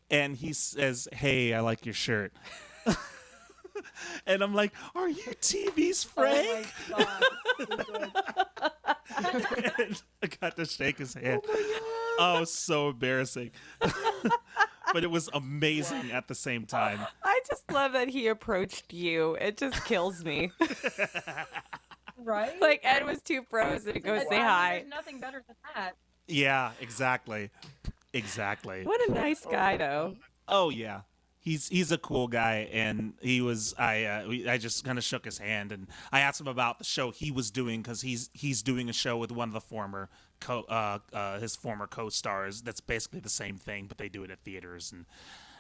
and he says, "Hey, I like your shirt." And I'm like, "Are you TV's Frank?" Oh my god. And I got to shake his hand. Oh, so embarrassing. But it was amazing at the same time. I just love that he approached you. It just kills me. Right? Like Ed was too frozen to go say hi. There's nothing better than that. Yeah, exactly. What a nice guy, though. Oh yeah, he's a cool guy, and he was. I just kind of shook his hand, and I asked him about the show he was doing because he's doing a show with one of the former his former co-stars. That's basically the same thing, but they do it at theaters,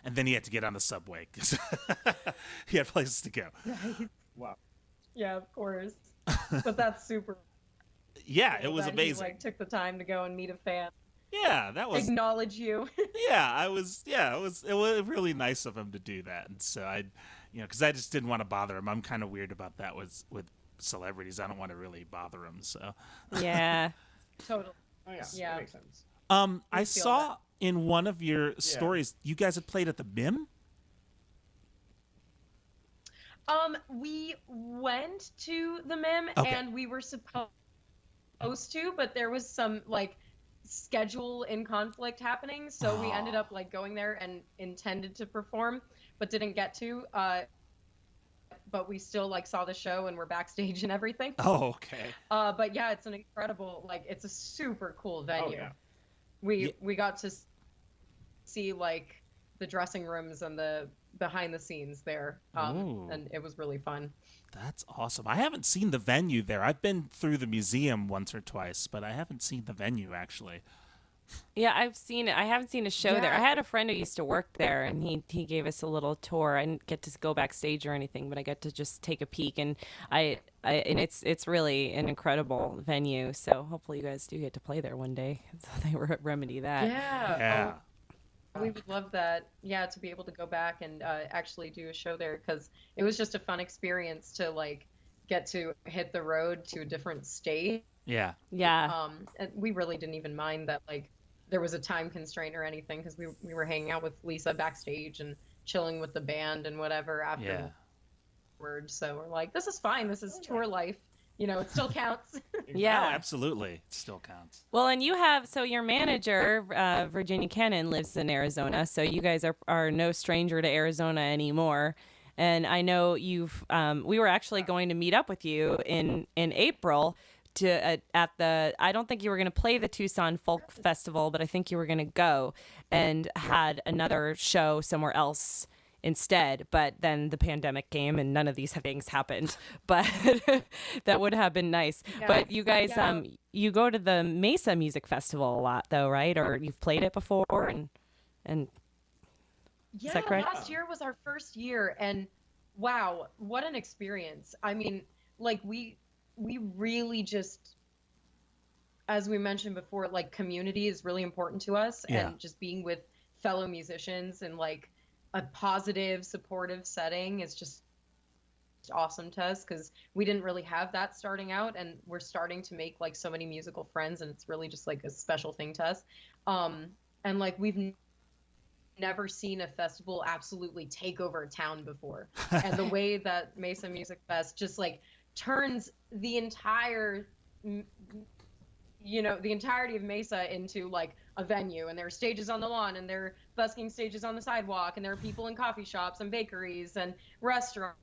and then he had to get on the subway because he had places to go. Right. Wow. Yeah, of course. But that's super. Yeah, cool it was that amazing. He, took the time to go and meet a fan. Yeah, that was. Acknowledge you. Yeah, it was really nice of him to do that, and so because I just didn't want to bother him. I'm kind of weird about that with celebrities. I don't want to really bother them. So. Yeah. Totally. Oh yeah. Yeah. That makes sense. I saw in one of your stories you guys had played at the MIM. We went to the MIM and we were supposed to, but there was some schedule in conflict happening, so we ended up going there and intended to perform, but didn't get to. But we still saw the show and we're backstage and everything. Oh, okay. But yeah, it's an incredible it's a super cool venue. Oh, yeah. We got to see like the dressing rooms and the behind the scenes there. Ooh. And it was really fun. That's awesome. I haven't seen the venue there. I've been through the museum once or twice, but I haven't seen the venue actually. Yeah, I've seen it. I haven't seen a show there. I had a friend who used to work there, and he gave us a little tour. I didn't get to go backstage or anything, but I got to just take a peek, and and it's really an incredible venue. So hopefully you guys do get to play there one day, so they remedy that. Yeah. Oh, we would love that. Yeah, to be able to go back and actually do a show there, because it was just a fun experience to like get to hit the road to a different state. Yeah. Yeah. And we really didn't even mind that like there was a time constraint or anything, because we were hanging out with Lisa backstage and chilling with the band and whatever afterwards. So we're like, this is fine. This is tour life. You know, it still counts. Yeah. Oh, absolutely. It still counts. Well, and so your manager, Virginia Cannon, lives in Arizona, so you guys are no stranger to Arizona anymore. And I know we were actually going to meet up with you in April I don't think you were going to play the Tucson Folk Festival, but I think you were going to go and had another show somewhere else instead. But then the pandemic came and none of these things happened. But that would have been nice. Yeah. But you guys, you go to the Mesa Music Festival a lot, though, right? Or you've played it before, and Yeah, is that correct? last year was our first year, and wow, what an experience. I mean, like we really just, as we mentioned before, like community is really important to us, and just being with fellow musicians in like a positive, supportive setting is just awesome to us, because we didn't really have that starting out, and we're starting to make like so many musical friends, and it's really just like a special thing to us. And like we've never seen a festival absolutely take over a town before. And the way that Mesa Music Fest just like turns the entire, the entirety of Mesa into like a venue, and there are stages on the lawn, and there are busking stages on the sidewalk, and there are people in coffee shops and bakeries and restaurants.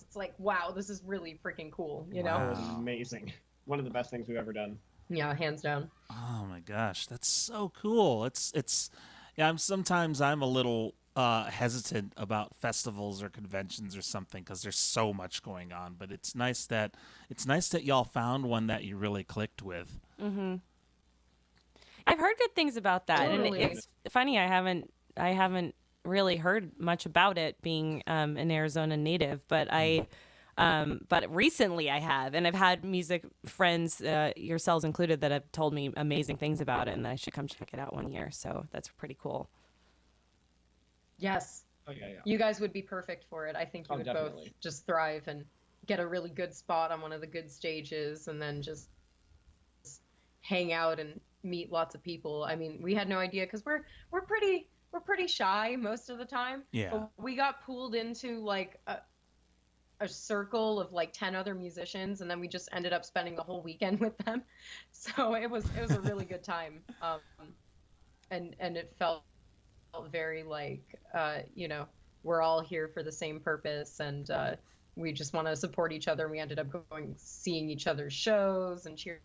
It's like, wow, this is really freaking cool, you know? It was amazing. One of the best things we've ever done. Yeah, hands down. Oh my gosh, that's so cool. It's yeah, I'm a little hesitant about festivals or conventions or something, because there's so much going on, but it's nice that y'all found one that you really clicked with. Mm-hmm. I've heard good things about that, Totally. and it's funny. I haven't really heard much about it, being an Arizona native, but but recently I have, and I've had music friends, yourselves included, that have told me amazing things about it, and I should come check it out one year. So that's pretty cool. Yes. Oh, yeah. You guys would be perfect for it. I think you would definitely. both just thrive and get a really good spot on one of the good stages, and then just hang out and meet lots of people. I mean, we had no idea, because we're pretty shy most of the time. Yeah. But we got pulled into like a circle of like 10 other musicians, and then we just ended up spending the whole weekend with them. So it was a really good time. And it felt very like, we're all here for the same purpose, and we just want to support each other. We ended up seeing each other's shows and cheering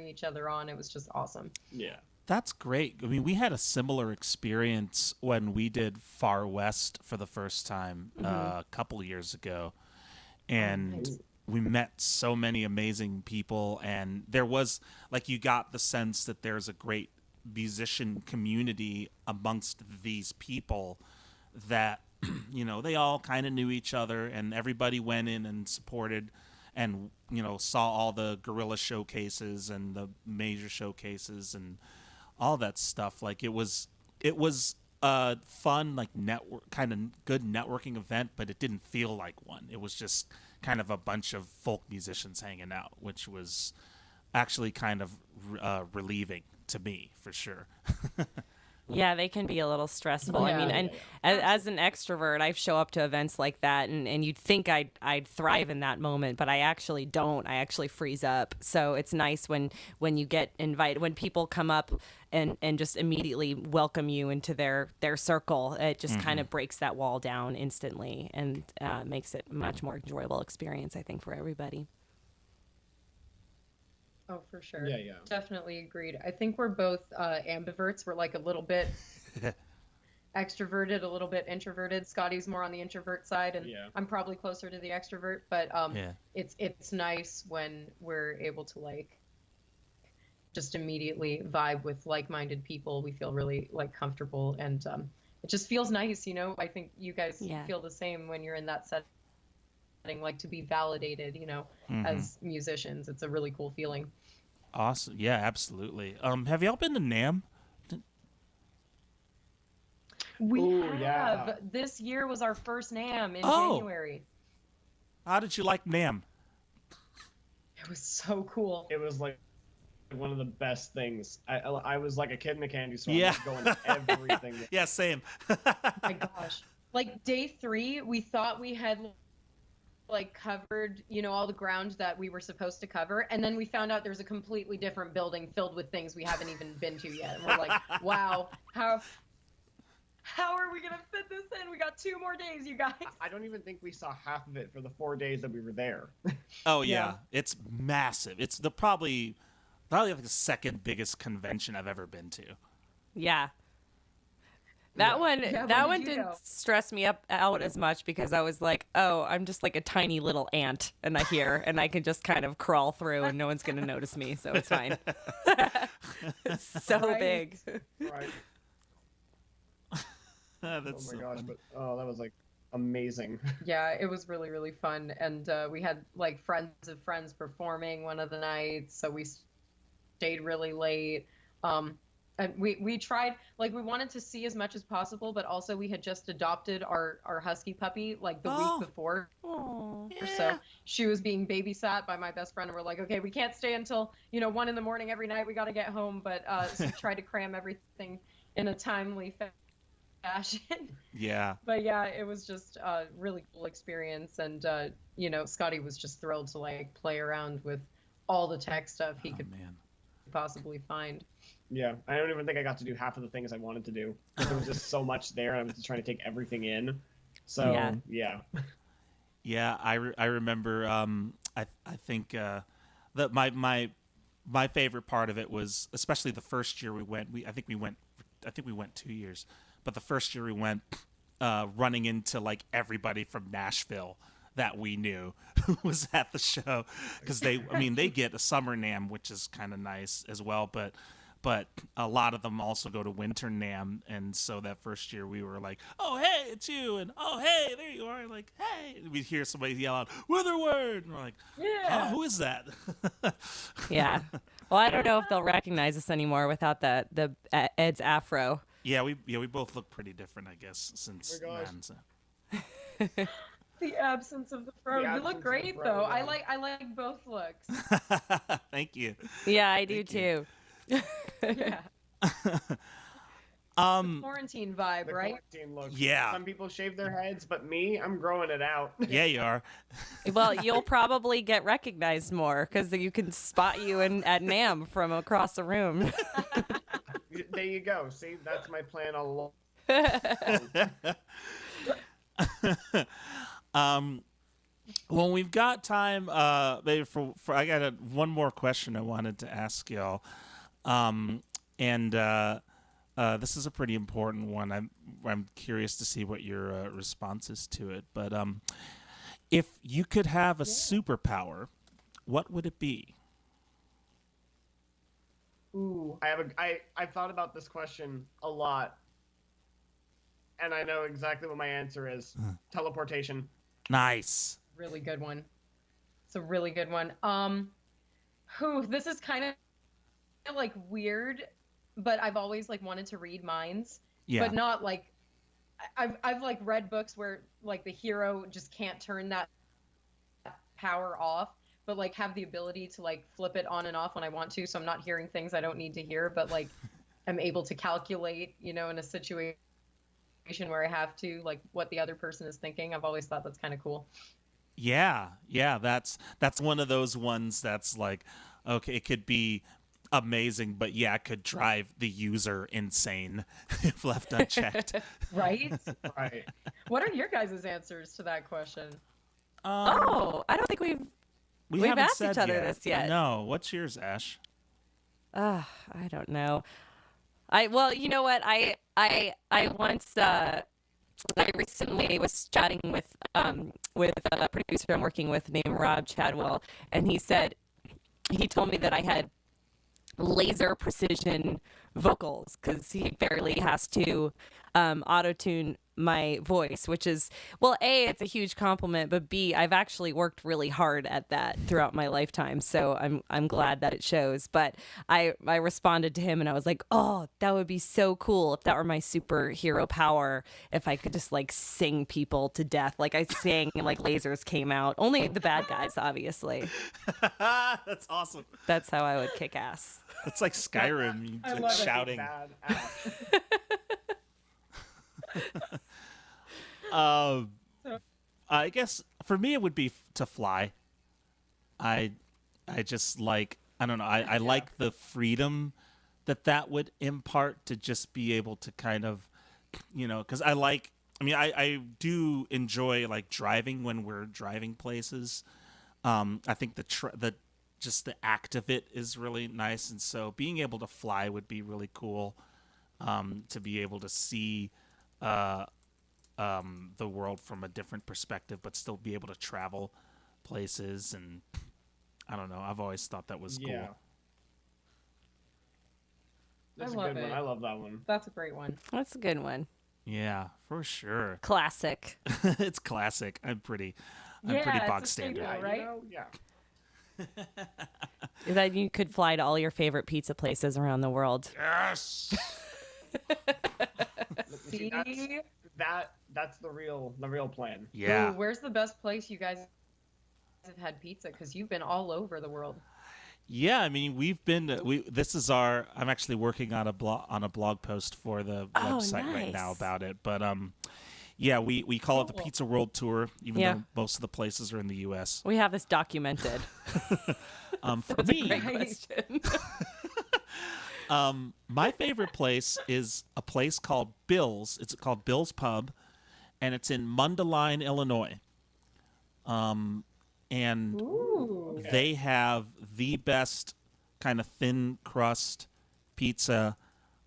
each other on. It was just awesome. Yeah. That's great. I mean, we had a similar experience when we did Far West for the first time a couple years ago, and we met so many amazing people, and there was like, you got the sense that there's a great musician community amongst these people, that they all kind of knew each other, and everybody went in and supported, and saw all the guerrilla showcases and the major showcases and all that stuff. Like it was a fun, like kind of good networking event, but it didn't feel like one. It was just kind of a bunch of folk musicians hanging out, which was actually kind of relieving to me, for sure. Yeah, they can be a little stressful. Yeah. I mean, and as an extrovert, I show up to events like that, and you'd think I'd thrive in that moment, but I actually don't. I actually freeze up. So it's nice when you get invited, when people come up and just immediately welcome you into their circle. It just kind of breaks that wall down instantly, and makes it a much more enjoyable experience, I think, for everybody. Oh, for sure. Yeah, yeah. Definitely agreed. I think we're both ambiverts. We're like a little bit extroverted, a little bit introverted. Scotty's more on the introvert side, and Yeah. I'm probably closer to the extrovert. But Yeah. it's nice when we're able to like just immediately vibe with like-minded people. We feel really like comfortable, and it just feels nice, you know. I think you guys Yeah. feel the same when you're in that setting, like to be validated, you know, as musicians. It's a really cool feeling. Awesome. Yeah, absolutely. Have y'all been to NAMM? We Ooh, have. yeah. This year was our first NAMM in Oh. January. How did you like NAMM? It was so cool. It was like one of the best things. I was like a kid in a candy store. Yeah. I was going to everything. Yeah, same. My gosh. Like day 3, we thought we had like covered, you know, all the ground that we were supposed to cover, and then we found out there's a completely different building filled with things we haven't even been to yet. And we're like, wow, how are we gonna fit this in? We got 2 more days, you guys. I don't even think we saw half of it for the 4 days that we were there. Oh yeah. Yeah. It's massive. It's the probably like the second biggest convention I've ever been to. Yeah. That one, Yeah, that when one did you didn't go? stress me out as much because I was like, oh, I'm just like a tiny little ant and I I can just kind of crawl through and no one's going to notice me. So it's fine. It's so Right. big. Right. That's Oh so my gosh, funny. but that was like amazing. Yeah, it was really, really fun. And we had like friends of friends performing one of the nights, so we stayed really late. And we tried, like, we wanted to see as much as possible, but also we had just adopted our husky puppy like the Oh. week before. Aw. Or so she was being babysat by my best friend, and we're like, okay, we can't stay until 1 in the morning every night. We got to get home. But so we tried to cram everything in a timely fashion. Yeah. But yeah, it was just a really cool experience, and Scotty was just thrilled to like play around with all the tech stuff he Oh could man. possibly find. Yeah, I don't even think I got to do half of the things I wanted to do. There was just so much there, and I was just trying to take everything in. So Yeah. yeah. Yeah, I remember. I think that my favorite part of it was especially the first year we went. I think we went 2 years, but the first year we went, running into like everybody from Nashville that we knew who was at the show, because they get a summer NAMM, which is kind of nice as well, but a lot of them also go to winter NAMM, and so that first year we were like, oh hey, it's you, and oh hey, there you are, like hey, we'd hear somebody yell out Witherword, and we're like, Yeah. oh, who is that? Yeah. Well, I don't know if they'll recognize us anymore without the Ed's afro. Yeah, we both look pretty different, I guess, since Oh my gosh. then. So. The absence of the fro. The You absence look of great the fro, though. yeah. I like both looks. Thank you. Yeah, I do Thank you. too. Yeah. Quarantine vibe, The right? quarantine look. Yeah. Some people shave their heads, but me, I'm growing it out. Yeah, you are. Well, you'll probably get recognized more because you can spot you at NAMM from across the room. There you go. See, that's my plan all along. When we've got time, maybe for I got one more question I wanted to ask y'all, and this is a pretty important one. I'm curious to see what your response is to it. But if you could have a superpower, what would it be? Ooh. I've thought about this question a lot, and I know exactly what my answer is. Teleportation. Nice. Really good one. It's a really good one. This is kind of like weird, but I've always like wanted to read minds, Yeah. but not like I've like read books where like the hero just can't turn that power off, but like have the ability to like flip it on and off when I want to, so I'm not hearing things I don't need to hear, but like I'm able to calculate, in a situation where I have to, like what the other person is thinking. I've always thought that's kind of cool. Yeah, that's one of those ones that's like, okay, it could be amazing, but yeah, it could drive the user insane if left unchecked. Right? Right. What are your guys' answers to that question? Oh, I don't think we've We We've haven't asked said each other yet. this yet. No. What's yours, Ash? I don't know. Well, you know what? I once I recently was chatting with a producer I'm working with named Rob Chadwell, and he told me that I had laser precision vocals because he barely has to auto tune my voice, which is, well, A, it's a huge compliment, but B, I've actually worked really hard at that throughout my lifetime, so I'm glad that it shows. But I responded to him and I was like, oh, that would be so cool if that were my superhero power, if I could just like sing people to death like I sang and like lasers came out. Only the bad guys, obviously. That's awesome. That's how I would kick ass. It's like Skyrim, you I just love it. shouting. Bad Ash. I guess for me it would be to fly. I just like, I don't know. I like the freedom that would impart, to just be able to kind of, because I do enjoy like driving when we're driving places. I think just the act of it is really nice, and so being able to fly would be really cool. To be able to see the world from a different perspective, but still be able to travel places, and I don't know. I've always thought that was Yeah. cool. That's a love good one. it. I love that one. That's a great one. That's a good one. Yeah, for sure. Classic. It's classic. I'm pretty It's bog a standard. staple, Yeah, right? Yeah. That you could fly to all your favorite pizza places around the world. Yes. See, See? that's the real plan. Yeah. Ooh, where's the best place you guys have had pizza? Because you've been all over the world. Yeah, I mean, I'm actually working on a blog post for the website right now nice. about it. But yeah, we call it the Cool. Pizza World Tour, even Yeah. though most of the places are in the US. We have this documented. For That's me, a great Right. question. my favorite place is a place called Bill's. It's called Bill's Pub, and it's in Mundelein, Illinois. And Ooh. they have the best kind of thin crust pizza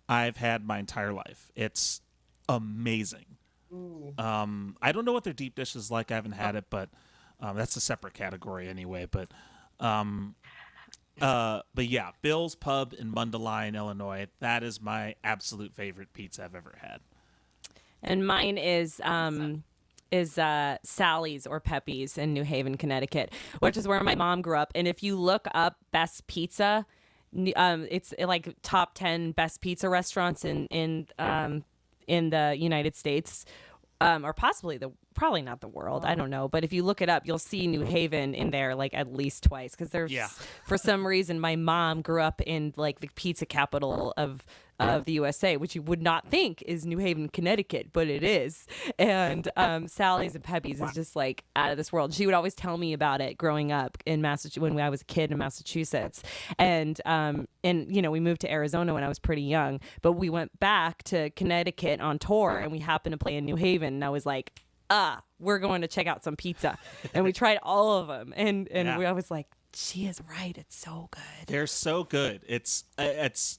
I've had my entire life. It's amazing. Ooh. I don't know what their deep dish is like. I haven't had it, but that's a separate category anyway. But yeah, Bill's Pub in Mundelein, Illinois. That is my absolute favorite pizza I've ever had. And mine is Sally's or Pepe's in New Haven, Connecticut, which is where my mom grew up. And if you look up best pizza, it's like top 10 best pizza restaurants in the United States, or probably not the world. I don't know. But if you look it up, you'll see New Haven in there like at least twice, because there's for some reason my mom grew up in like the pizza capital of the USA, which you would not think is New Haven, Connecticut, but it is. And Sally's and Pepe's is just like out of this world. She would always tell me about it growing up in Massachusetts when I was a kid in Massachusetts. And we moved to Arizona when I was pretty young, but we went back to Connecticut on tour, and we happened to play in New Haven, and I was like, we're going to check out some pizza. And we tried all of them, and I was like, she is right. It's so good. They're so good. It's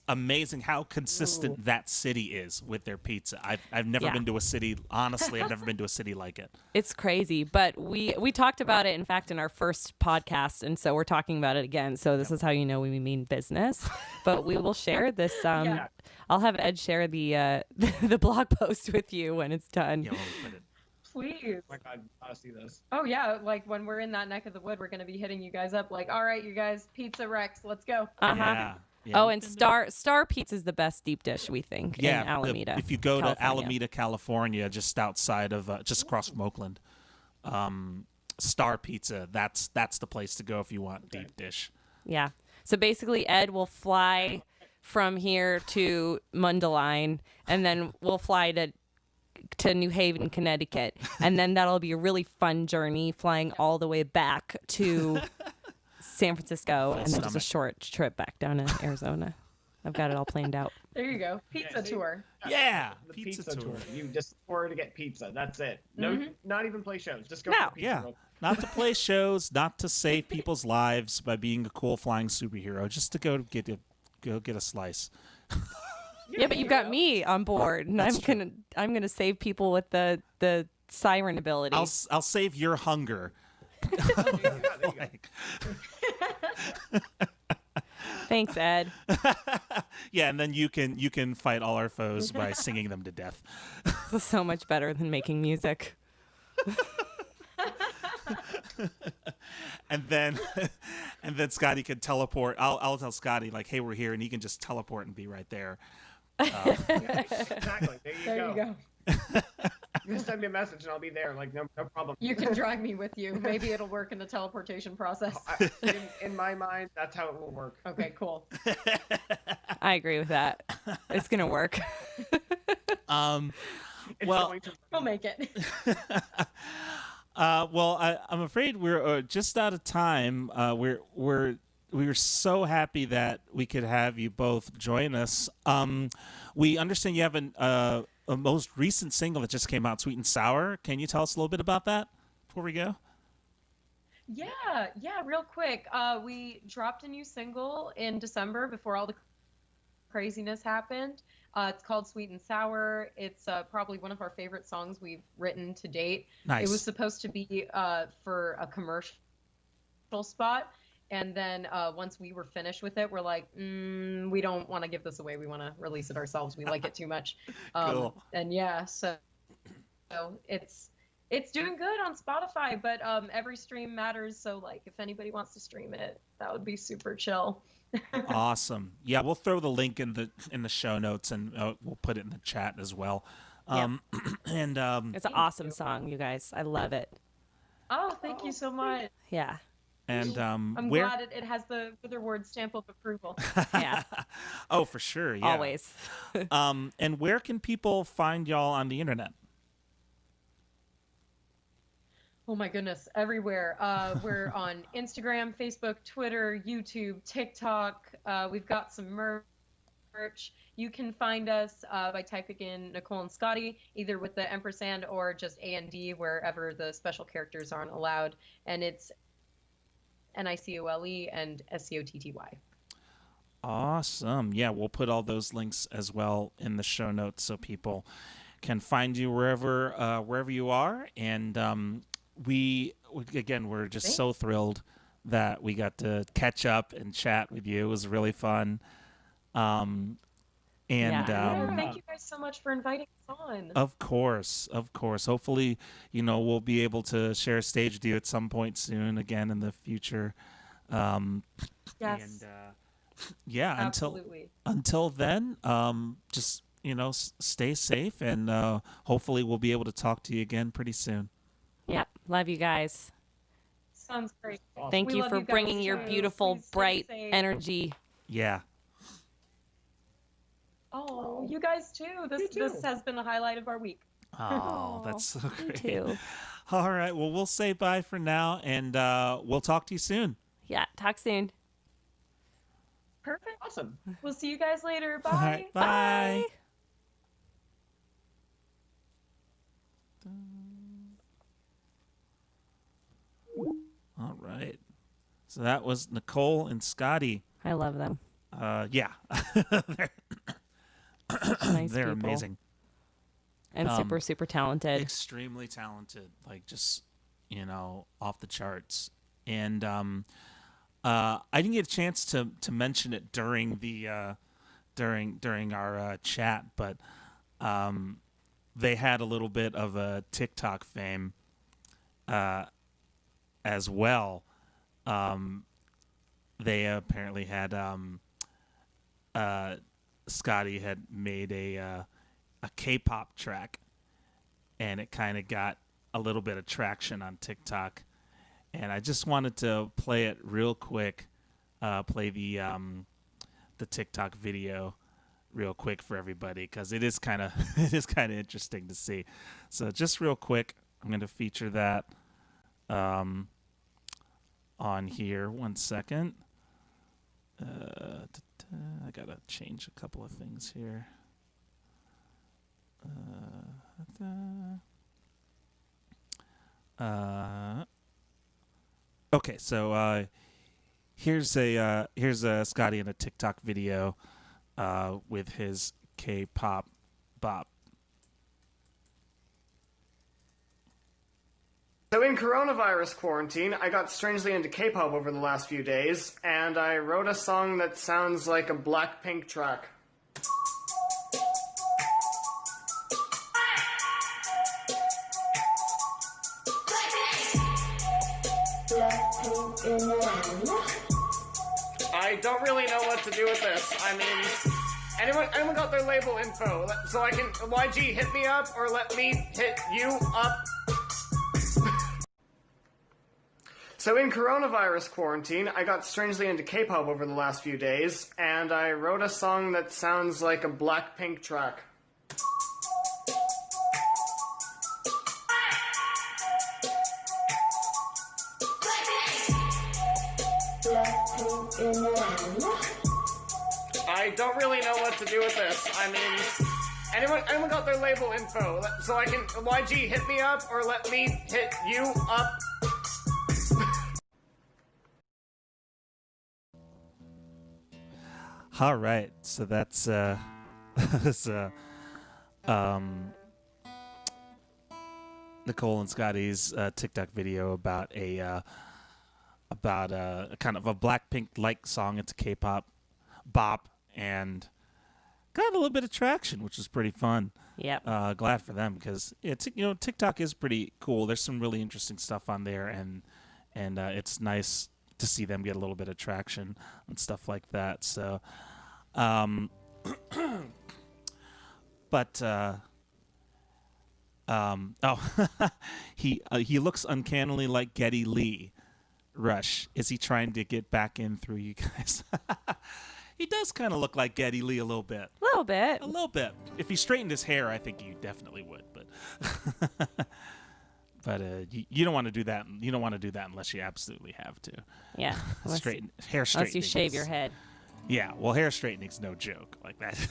amazing how consistent that city is with their pizza. I've never been to a city. Honestly, I've never been to a city like it. It's crazy, but we talked about it, in fact, in our first podcast, and so we're talking about it again. So this is how you know we mean business. But we will share this. I'll have Ed share the the blog post with you when it's done. Yeah, we'll put it. Please. Oh my God, I gotta see this. Oh yeah, like when we're in that neck of the wood, we're gonna be hitting you guys up. Like, all right, you guys, Pizza Rex, let's go. Yeah. Oh, and Star Pizza is the best deep dish, we think, in Alameda. If you go California. to Alameda, California, just outside of, just across from Oakland, Star Pizza, that's the place to go if you want deep dish. Yeah. So basically, Ed will fly from here to Mundelein, and then we'll fly to New Haven, Connecticut, and then that'll be a really fun journey flying all the way back to San Francisco, and then just a short trip back down to Arizona. I've got it all planned out. There you go. Pizza see? tour. Yeah, The pizza pizza tour. tour. You just tour to get pizza. That's it. No, not even play shows. Just go. No. For the pizza Yeah. roll. Not to play shows, not to save people's lives by being a cool flying superhero, just to go get a slice. Yeah, but you've got me on board, and That's I'm gonna save people with the siren ability. I'll save your hunger. Like- Thanks, Ed. yeah, and then you can fight all our foes by singing them to death. This is so much better than making music. and then Scotty can teleport. I'll tell Scotty like, hey, we're here, and he can just teleport and be right there. Exactly. There you go. go. You just send me a message and I'll be there. Like no problem. You can drag me with you. Maybe it'll work in the teleportation process. In my mind, that's how it will work. Okay, cool. I agree with that. It's gonna work. It's Well- going to We'll make it. I'm afraid we're just out of time. We were so happy that we could have you both join us. We understand you have a most recent single that just came out, Sweet and Sour. Can you tell us a little bit about that before we go? Yeah, real quick. We dropped a new single in December before all the craziness happened. It's called Sweet and Sour. It's probably one of our favorite songs we've written to date. Nice. It was supposed to be for a commercial spot. And then once we were finished with it, we're like, we don't want to give this away. We want to release it ourselves. We like it too much. Cool. And yeah, so it's doing good on Spotify, but every stream matters. So like, if anybody wants to stream it, that would be super chill. Awesome. Yeah, we'll throw the link in the show notes, and we'll put it in the chat as well. And It's an awesome song, you guys. I love it. Oh, thank you so much. Yeah. I'm where? glad it has the Witherward stamp of approval. Yeah. Oh, for sure. Yeah. Always. And where can people find y'all on the internet? Oh my goodness, everywhere. We're on Instagram, Facebook, Twitter, YouTube, TikTok. We've got some merch. You can find us by typing in Nicole and Scotty, either with the ampersand or just AND, wherever the special characters aren't allowed. And it's NICOLE and SCOTTY. Awesome. Yeah, we'll put all those links as well in the show notes so people can find you wherever you are. And we're just so thrilled that we got to catch up and chat with you. It was really fun. Yeah. Thank you guys so much for inviting us on. Of course. Hopefully, we'll be able to share a stage with you at some point soon again in the future. Yes. And yeah, Absolutely. until then, just stay safe, and hopefully we'll be able to talk to you again pretty soon. Yeah. Love you guys. Sounds great. Thank We you love for you guys bringing your too. beautiful, Please stay bright safe. energy. Yeah. Oh, you guys too. This has been a highlight of our week. Oh, that's so Me great. too. All right. Well, we'll say bye for now, and we'll talk to you soon. Yeah. Talk soon. Perfect. Awesome. We'll see you guys later. Bye. All right. Bye. All right. So that was Nicole and Scotty. I love them. Yeah. Nice They're people. amazing. And super, super talented. Extremely talented, like just off the charts. And I didn't get a chance to mention it during the during our chat, but they had a little bit of a TikTok fame as well. They apparently had Scotty had made a K-pop track, and it kind of got a little bit of traction on TikTok. And I just wanted to play it real quick, play the TikTok video real quick for everybody, because it is kind of interesting to see. So just real quick, I'm going to feature that on here. 1 second. I gotta change a couple of things here. Okay, so here's a Scotty in a TikTok video with his K-pop bop. So in coronavirus quarantine, I got strangely into K-pop over the last few days, and I wrote a song that sounds like a Blackpink track. I don't really know what to do with this. I mean, anyone got their label info? So I can, YG, hit me up, or let me hit you up. So in coronavirus quarantine, I got strangely into K-pop over the last few days, and I wrote a song that sounds like a Blackpink track. I don't really know what to do with this. I mean, anyone got their label info? So I can, YG, hit me up, or let me hit you up. All right, so that's that's, Nicole and Scotty's TikTok video about a kind of a Blackpink-like song. It's a K-pop bop and got a little bit of traction, which was pretty fun. Yep. Glad for them because it's TikTok is pretty cool. There's some really interesting stuff on there, and it's nice to see them get a little bit of traction and stuff like that. So, but he looks uncannily like Geddy Lee. Rush, is he trying to get back in through you guys? He does kind of look like Geddy Lee a little bit. A little bit. A little bit. If he straightened his hair, I think he definitely would. But but you don't want to do that. You don't want to do that unless you absolutely have to. Yeah. Hair straightening. Unless you shave your head. Yeah. Well, hair straightenings's no joke like that.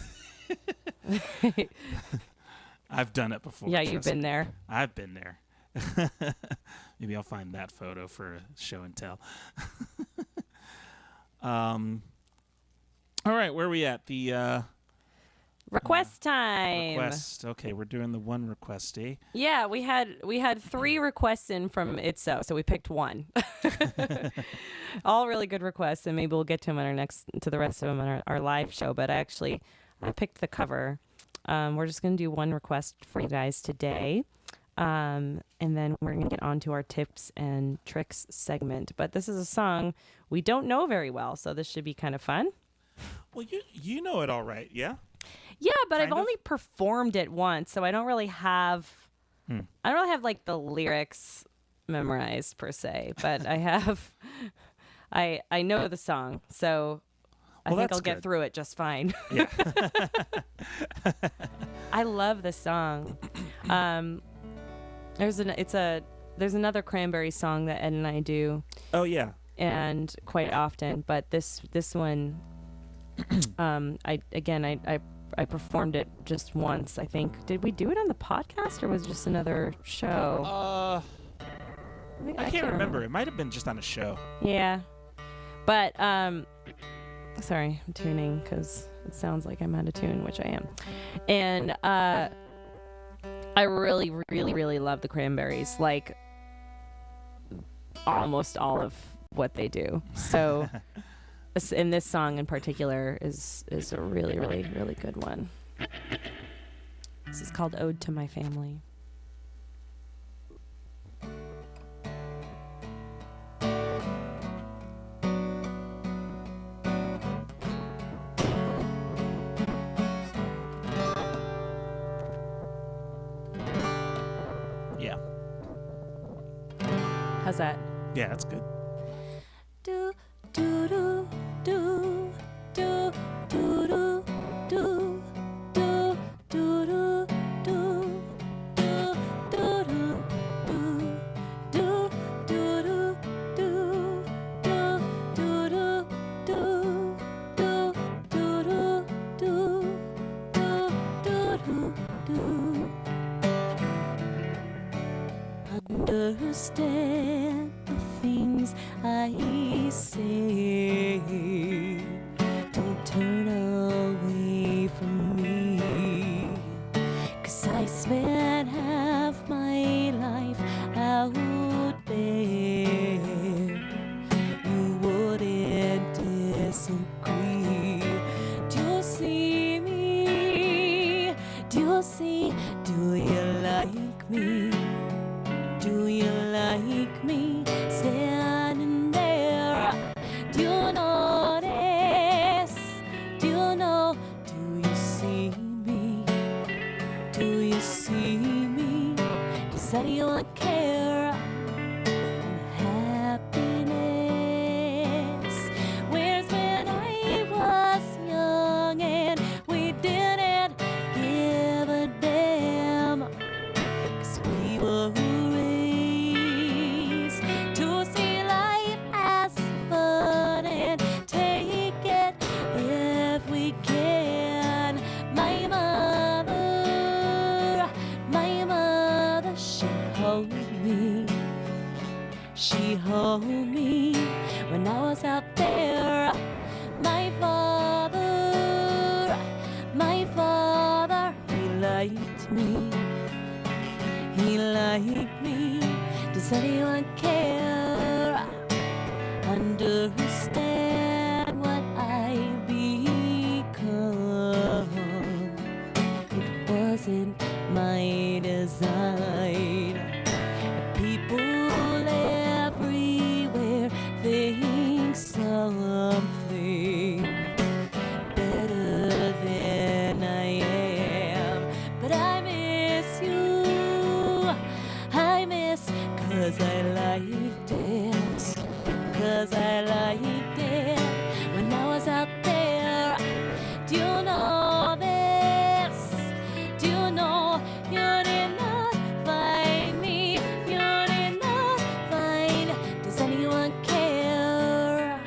I've done it before. Yeah, you've been there. I've been there. Maybe I'll find that photo for a show and tell. All right, where are we at? The request time. Request. Okay, we're doing the one request, eh? Yeah, we had 3 requests in from Itso, so we picked one. All really good requests, and maybe we'll get to them on the rest of them on our live show. But I picked the cover. We're just gonna do one request for you guys today. And then we're going to get on to our tips and tricks segment. But this is a song we don't know very well, so this should be kind of fun. Well, you know it all right, yeah? Yeah, but I've Kind of? only performed it once, so I don't really have like the lyrics memorized per se, but I have I know the song, so I think I'll get through it just fine. Yeah. I love the song. There's another Cranberries song that Ed and I do. Oh yeah. And quite often, but this one, I performed it just once. I think. Did we do it on the podcast or was it just another show? I can't remember. It might have been just on a show. Yeah, but sorry, I'm tuning because it sounds like I'm out of tune, which I am, and I really, really, really love the Cranberries, like almost all of what they do. So, and this song in particular is a really, really, really good one. This is called "Ode to My Family." How's that? Yeah, that's good. Do do do do do do do do do do do do do do do understand the things please, I say, don't turn away from me. 'Cause I spent half my life out there. You wouldn't disagree. Do you see me? Do you see? Do you like me? Do you like me standing there? Do you notice? Do you know? Do you see me? Do you see me? 'Cause I don't care. Happiness, where's when I was young and we didn't give a damn. 'Cause we were raised to see life as fun and take it if we can. My mother, she held me. She held me when I was out there. My father, he liked me. He liked me. Does anyone care? Understand what I've become. It wasn't my design. People everywhere think something better than I am. But I miss you. I miss 'cause I liked it. 'Cause I liked it when I was out there. Do you know this? Do you know you did not find me? You did not find. Does anyone care?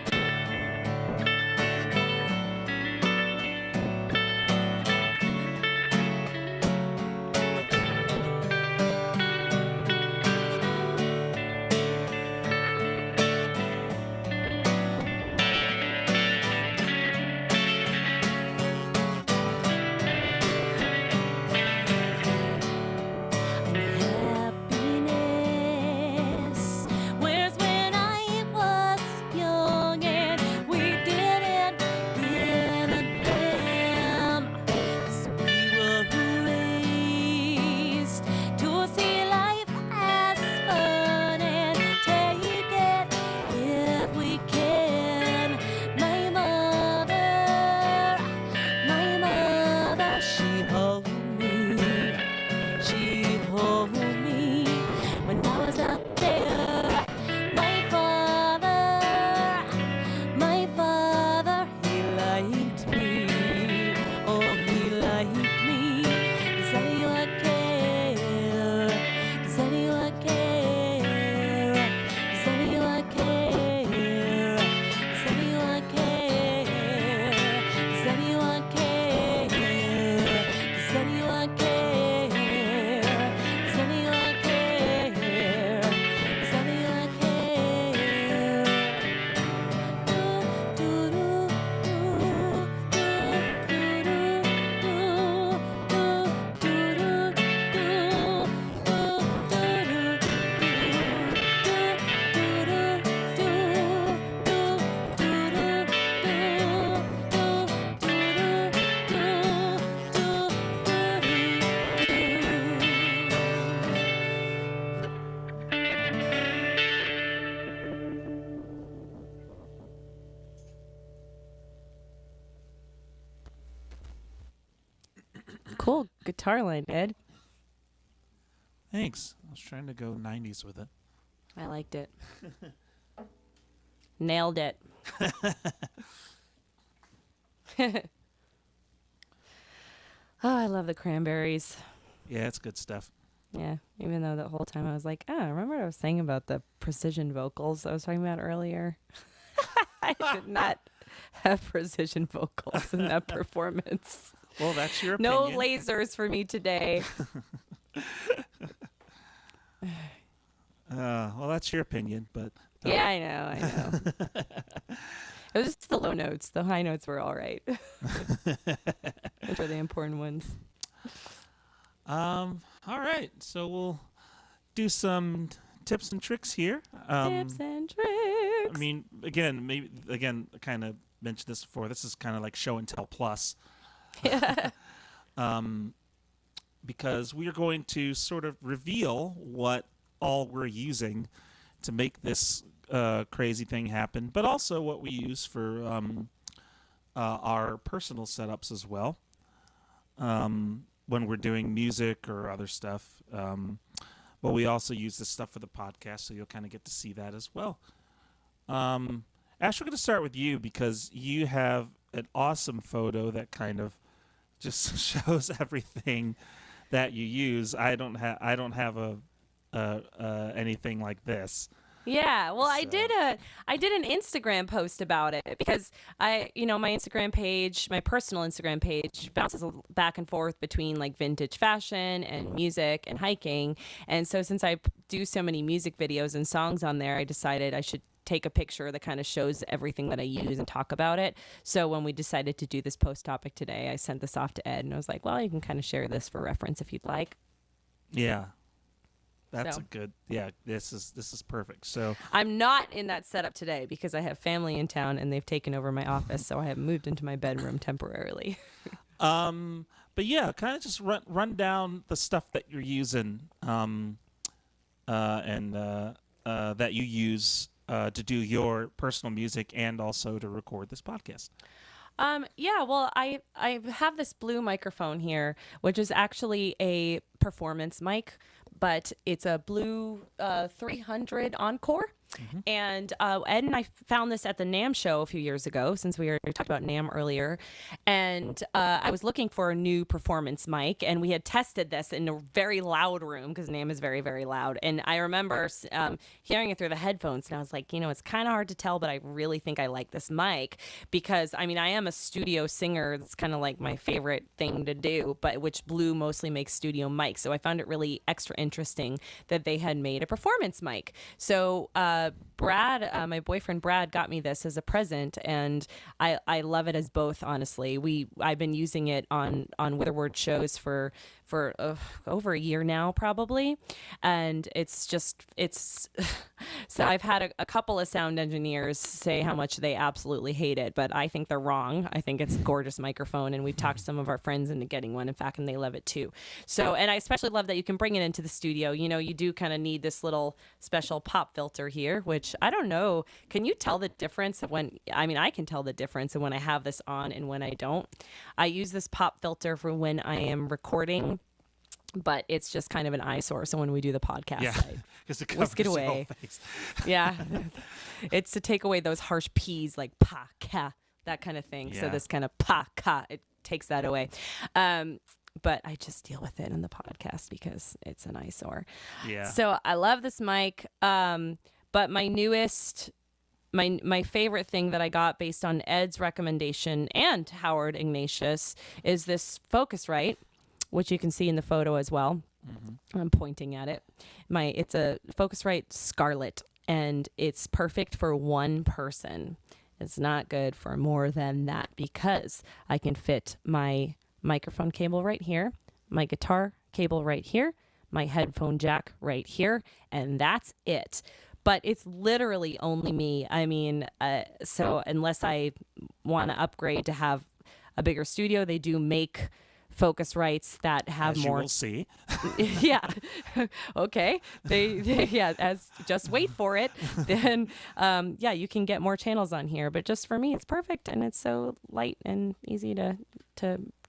Happiness, where's when I was young and we didn't give a damn. 'Cause we were raised to see life as fun and take it if we can. My mother, she held me. She held me when I was out there. My father, he liked me. Oh, he liked me. Does anyone care? Does anyone care? Does anyone care? Does anyone care? Does anyone care? Does anyone care? Does anyone care? Does anyone care? Do do do do do Cool guitar line, Ed. Thanks. I was trying to go 90s with it. I liked it. Nailed it. Oh, I love the Cranberries. Yeah, it's good stuff. Yeah, even though the whole time I was like, remember what I was saying about the precision vocals I was talking about earlier? I did not have precision vocals in that performance. Well, that's your No opinion. lasers for me today. Well, that's your opinion, but Yeah, I know. It was just the low notes. The high notes were all right. Those are the important ones. All right, so we'll do some tips and tricks here. Tips and tricks. I mean, kind of mentioned this before. This is kind of like show and tell plus. Because we are going to sort of reveal what all we're using to make this crazy thing happen, but also what we use for our personal setups as well when we're doing music or other stuff. But we also use this stuff for the podcast, so you'll kind of get to see that as well. Ash, we're going to start with you because you have an awesome photo that kind of just shows everything that you use. I don't have anything like this. Yeah, well, I did an Instagram post about it because my Instagram page, my personal Instagram page, bounces back and forth between like vintage fashion and music and hiking. And so since I do so many music videos and songs on there, I decided I should take a picture that kind of shows everything that I use and talk about it. So when we decided to do this post topic today, I sent this off to Ed and I was like, well, you can kind of share this for reference if you'd like. Yeah. That's a good, this is perfect. So I'm not in that setup today because I have family in town and they've taken over my office. So I have moved into my bedroom temporarily. But yeah, kind of just run down the stuff that you're using, and that you use to do your personal music and also to record this podcast. Well, I have this blue microphone here, which is actually a performance mic, but it's a blue 300 Encore. Mm-hmm. And Ed and I found this at the NAMM show a few years ago, since we talked about NAMM earlier. And I was looking for a new performance mic, and we had tested this in a very loud room because NAMM is very, very loud. And I remember hearing it through the headphones, and I was like, it's kind of hard to tell, but I really think I like this mic because, I am a studio singer. That's kind of like my favorite thing to do, but which Blue mostly makes studio mics. So I found it really extra interesting that they had made a performance mic. So Brad, my boyfriend Brad, got me this as a present, and I love it as both. Honestly, I've been using it on Witherward shows for over a year now, probably, and it's so I've had a couple of sound engineers say how much they absolutely hate it, but I think they're wrong. I think it's a gorgeous microphone, and we've talked some of our friends into getting one, in fact, and they love it too. So, and I especially love that you can bring it into the studio. You do kind of need this little special pop filter here, which I don't know. Can you tell the difference when, I can tell the difference when I have this on and when I don't. I use this pop filter for when I am recording, but it's just kind of an eyesore. So when we do the podcast, because it whisk it covers your away. whole face. Yeah, it's to take away those harsh P's like pa, ka, that kind of thing. Yeah. So this kind of pa, ka, it takes that away. But I just deal with it in the podcast because it's an eyesore. Yeah. So I love this mic. But my newest, my favorite thing that I got based on Ed's recommendation and Howard Ignatius is this Focusrite, which you can see in the photo as well. Mm-hmm. I'm pointing at it. It's a Focusrite Scarlet, and it's perfect for one person. It's not good for more than that because I can fit my microphone cable right here, my guitar cable right here, my headphone jack right here, and that's it. But it's literally only me. So unless I want to upgrade to have a bigger studio, they do make Focusrites that have As more. You will see. Yeah. Okay. Just wait for it. Then, you can get more channels on here. But just for me, it's perfect, and it's so light and easy to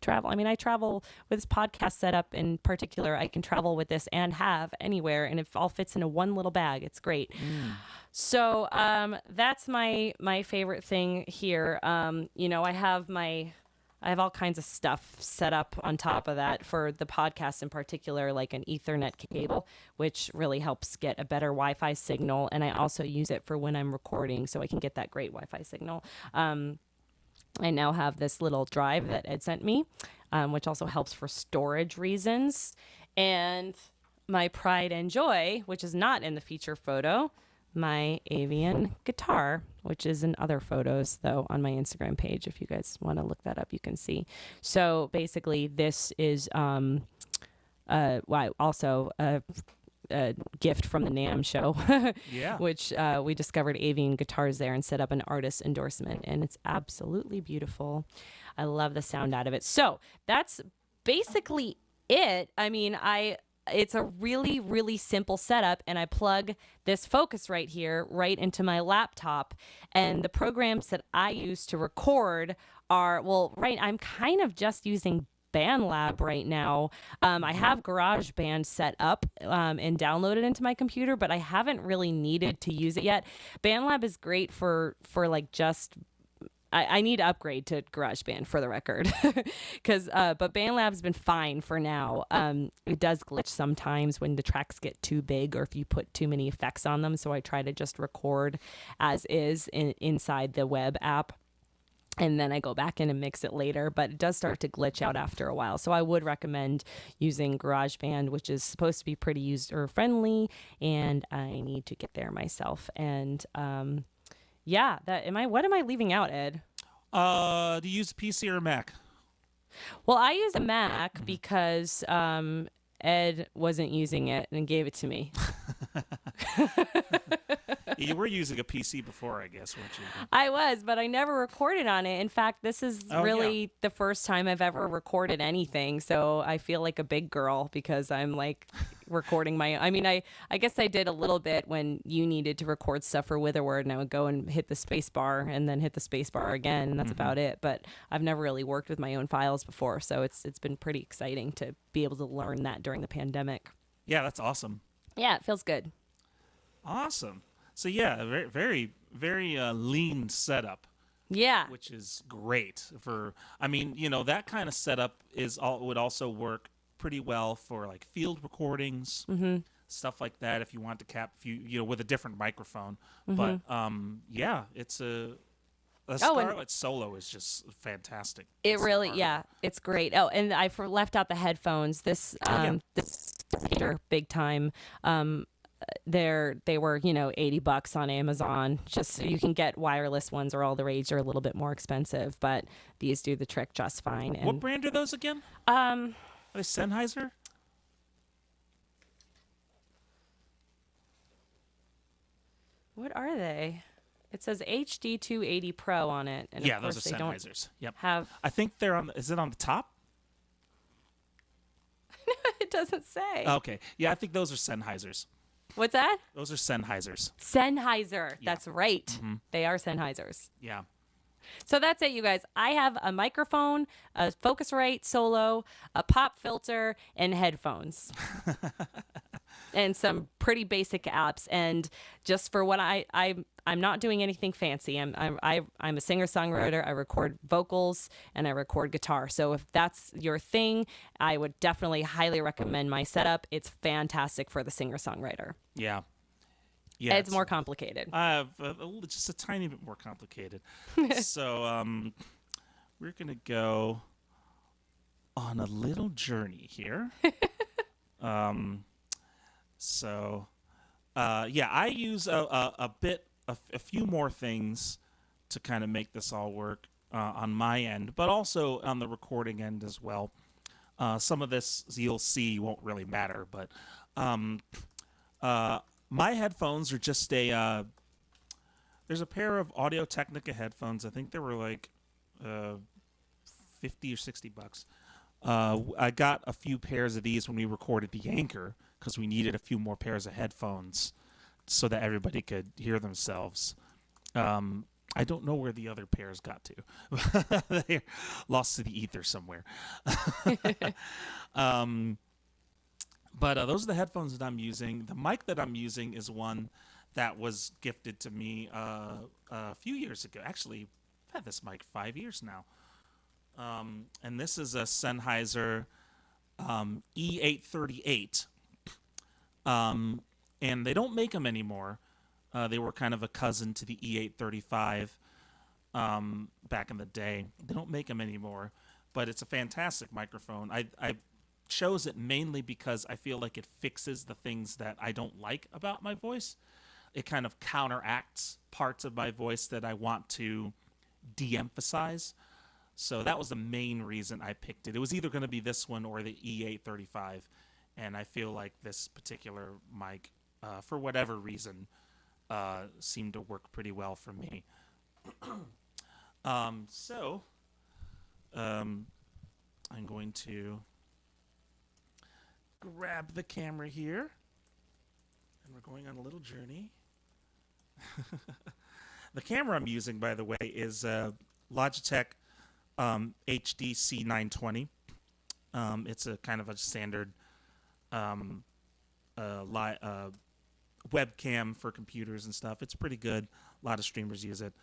travel. I travel with this podcast setup in particular. I can travel with this and have anywhere, and it all fits into one little bag. It's great. So that's my favorite thing here. I have all kinds of stuff set up on top of that for the podcast in particular, like an Ethernet cable, which really helps get a better Wi-Fi signal. And I also use it for when I'm recording so I can get that great Wi-Fi signal. I now have this little drive that Ed sent me, which also helps for storage reasons. And my pride and joy, which is not in the feature photo, my avian guitar, which is in other photos, though, on my Instagram page. If you guys want to look that up, you can see. So basically, this is also a gift from the NAMM show, Yeah. which we discovered avian guitars there and set up an artist endorsement, and it's absolutely beautiful. I love the sound out of it. So that's basically it. I mean, it's a really, really simple setup, and I plug this Focusrite here right into my laptop, and the programs that I use to record are, I'm kind of just using BandLab right now. I have GarageBand set up and downloaded into my computer, but I haven't really needed to use it yet. BandLab is great for like just I need to upgrade to GarageBand for the record, but BandLab's been fine for now. It does glitch sometimes when the tracks get too big or if you put too many effects on them. So I try to just record as is inside the web app, and then I go back in and mix it later. But it does start to glitch out after a while. So I would recommend using GarageBand, which is supposed to be pretty user friendly, and I need to get there myself. And yeah, what am I leaving out, Ed? Do you use a PC or a Mac? Well, I use a Mac because Ed wasn't using it and gave it to me. You were using a PC before, I guess, weren't you? I was, but I never recorded on it. In fact, this is really the first time I've ever recorded anything. So I feel like a big girl because I'm like recording I guess I did a little bit when you needed to record stuff for Witherword, and I would go and hit the space bar and then hit the space bar again, and that's about it. But I've never really worked with my own files before, so it's been pretty exciting to be able to learn that during the pandemic. Yeah, that's awesome. Yeah, it feels good. Awesome. So yeah, very, very, very lean setup. Yeah. Which is great that kind of setup would also work pretty well for like field recordings, stuff like that. If you want to with a different microphone, but it's the Scarlett Solo is just fantastic. It really, it's great. Oh, and I left out the headphones. This big time. They were $80 on Amazon. Just you can get wireless ones, or all the rage are a little bit more expensive, but these do the trick just fine. And what brand are those again? Are they Sennheiser? What are they? It says HD 280 Pro on it, and yeah, of those course are they don't Sennheisers. Yep. have. I think they're on. Is it on the top? It doesn't say. Okay. Yeah, I think those are Sennheisers. What's that? Those are Sennheisers. Sennheiser. That's right. They are Sennheisers. Yeah. So that's it, you guys. I have a microphone, a Focusrite Solo, a pop filter, and headphones. And some pretty basic apps. And just for what I'm not doing anything fancy. I'm a singer-songwriter. I record vocals and I record guitar. So if that's your thing, I would definitely highly recommend my setup. It's fantastic for the singer-songwriter. Yeah. Yeah, it's more complicated. Just a tiny bit more complicated. So we're gonna go on a little journey here. I use a few more things to kind of make this all work on my end, but also on the recording end as well. Some of this you'll see won't really matter, but my headphones are just there's a pair of Audio-Technica headphones. I think they were like $50 or $60. I got a few pairs of these when we recorded The Anchor because we needed a few more pairs of headphones so that everybody could hear themselves. I don't know where the other pairs got to. They're lost to the ether somewhere. But those are the headphones that I'm using. The mic that I'm using is one that was gifted to me a few years ago. Actually, I've had this mic 5 years now. And this is a Sennheiser E838. And they don't make them anymore. They were kind of a cousin to the E835 back in the day. They don't make them anymore, but it's a fantastic microphone. I chose it mainly because I feel like it fixes the things that I don't like about my voice. it kind of counteracts parts of my voice that I want to de-emphasize. So that was the main reason I picked it. It was either going to be this one or the E835, and I feel like this particular mic, for whatever reason, seemed to work pretty well for me. So I'm going to grab the camera here, and we're going on a little journey. The camera I'm using, by the way, is Logitech HDC 920. It's a kind of a standard webcam for computers and stuff. It's pretty good. A lot of streamers use it.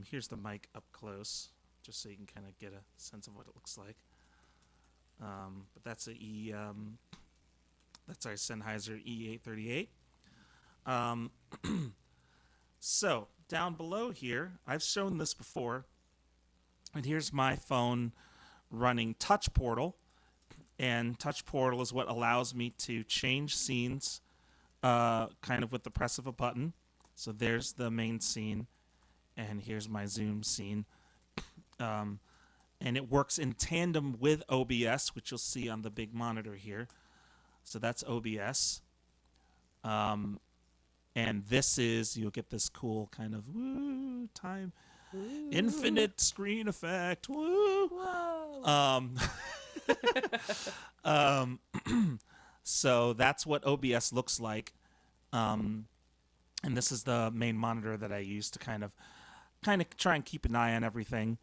Here's the mic up close, just so you can kind of get a sense of what it looks like. But that's that's our Sennheiser E838. So down below here, I've shown this before, and here's my phone running Touch Portal, and Touch Portal is what allows me to change scenes kind of with the press of a button. So there's the main scene, and here's my zoom scene. And it works in tandem with OBS, which you'll see on the big monitor here. So that's OBS. And this is, you'll get this cool kind of infinite screen effect. Woo! So that's what OBS looks like. And this is the main monitor that I use to kind of try and keep an eye on everything.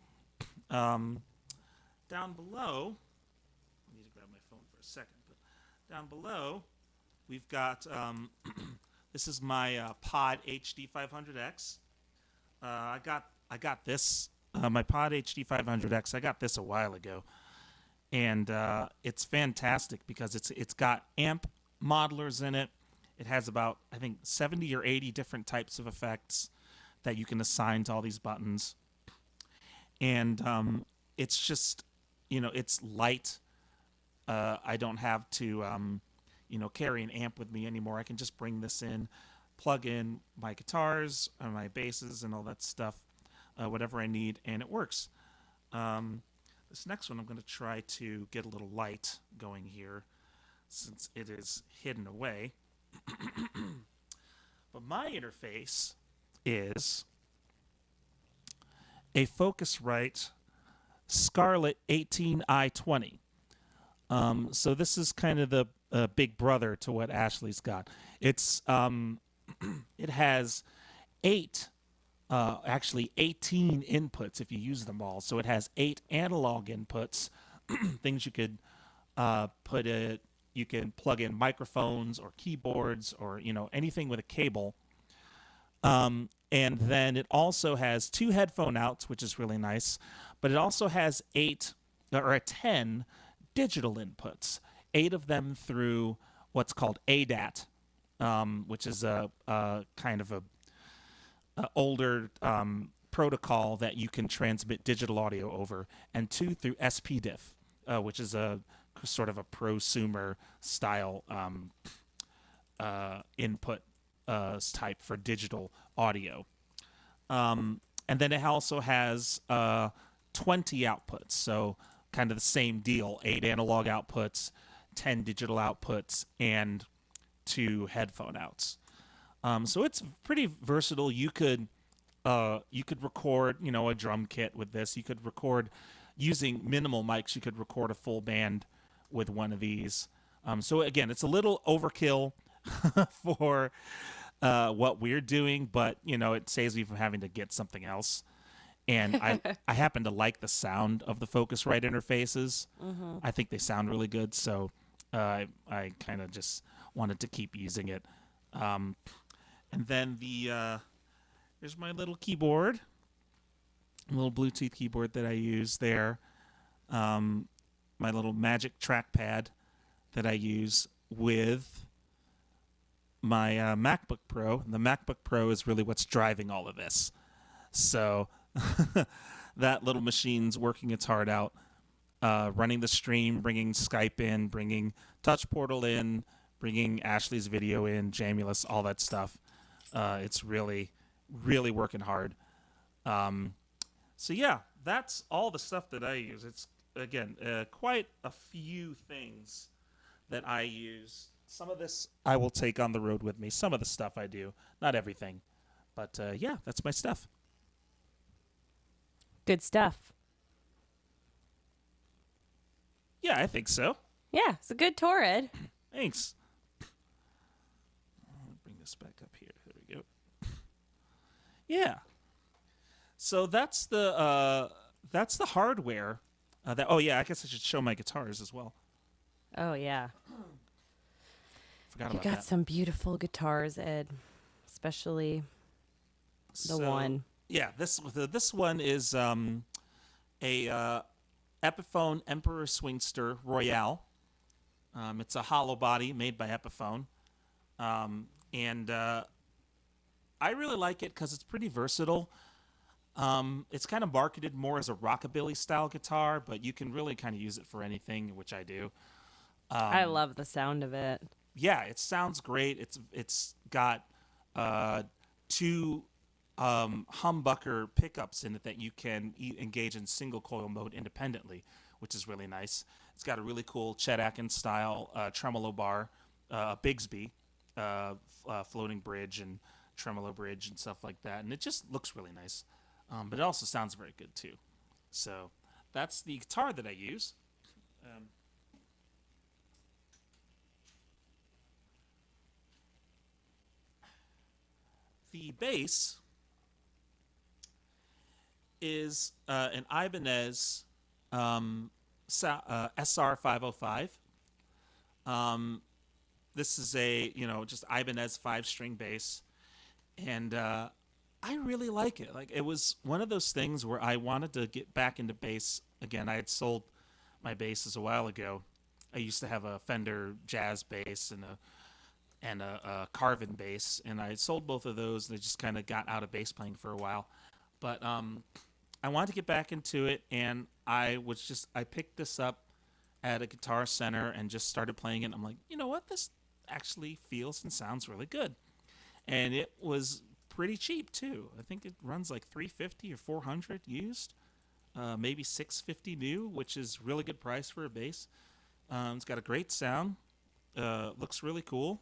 Down below, I need to grab my phone for a second, but down below, we've got, this is my Pod HD 500X. I got this, my Pod HD 500X, I got this a while ago. And it's fantastic because it's got amp modelers in it. It has about, I think, 70 or 80 different types of effects that you can assign to all these buttons. And it's just, it's light. I don't have to, carry an amp with me anymore. I can just bring this in, plug in my guitars or my basses and all that stuff, whatever I need, and it works. This next one, I'm going to try to get a little light going here since it is hidden away. But my interface is a Focusrite Scarlett 18i20. So this is kind of the big brother to what Ashley's got. It's it has 18 inputs if you use them all. So it has 8 analog inputs, things you could you can plug in microphones or keyboards or anything with a cable. And then it also has 2 headphone outs, which is really nice, but it also has 10 digital inputs, 8 of them through what's called ADAT, which is a kind of a older protocol that you can transmit digital audio over, and 2 through SPDIF, which is a sort of a prosumer style input type for digital audio. And then it also has 20 outputs, so kind of the same deal, 8 analog outputs, 10 digital outputs, and 2 headphone outs. So it's pretty versatile. You could record, a drum kit with this. You could record using minimal mics. You could record a full band with one of these. So again, it's a little overkill for what we're doing, but it saves me from having to get something else. And I happen to like the sound of the Focusrite interfaces. Mm-hmm. I think they sound really good, so I kind of just wanted to keep using it. And then here's my little keyboard, a little Bluetooth keyboard that I use there. My little Magic trackpad that I use with my MacBook Pro. The MacBook Pro is really what's driving all of this. So that little machine's working its heart out, running the stream, bringing Skype in, bringing Touch Portal in, bringing Ashley's video in, Jamulus, all that stuff. It's really, really working hard. So yeah, that's all the stuff that I use. It's again quite a few things that I use. Some of this I will take on the road with me. Some of the stuff I do, not everything. But yeah, that's my stuff. Good stuff. Yeah, I think so. Yeah, it's a good tour, Ed. Thanks. I'll bring this back up here. There we go. Yeah. So that's the hardware. Oh yeah, I guess I should show my guitars as well. Oh, yeah. Forgot You about got that. some beautiful guitars, Ed. Especially the one. Yeah, this one is a Epiphone Emperor Swingster Royale. It's a hollow body made by Epiphone, and I really like it because it's pretty versatile. It's kind of marketed more as a rockabilly style guitar, but you can really kind of use it for anything, which I do. I love the sound of it. Yeah, it sounds great. It's got two humbucker pickups in it that you can engage in single coil mode independently, which is really nice. It's got a really cool Chet Atkins style tremolo bar, Bigsby floating bridge and tremolo bridge and stuff like that, and it just looks really nice. But it also sounds very good too. So that's the guitar that I use. The bass is an Ibanez SR505. This is a just Ibanez 5-string bass, and I really like it. Like, it was one of those things where I wanted to get back into bass again. I had sold my basses a while ago. I used to have a Fender jazz bass and a Carvin bass, and I sold both of those, and I just kind of got out of bass playing for a while. But I wanted to get back into it, and I picked this up at a Guitar Center and just started playing it. And I'm like, you know what? This actually feels and sounds really good. And it was pretty cheap too. I think it runs like $350 or $400 used, maybe $650 new, which is really good price for a bass. It's got a great sound, looks really cool,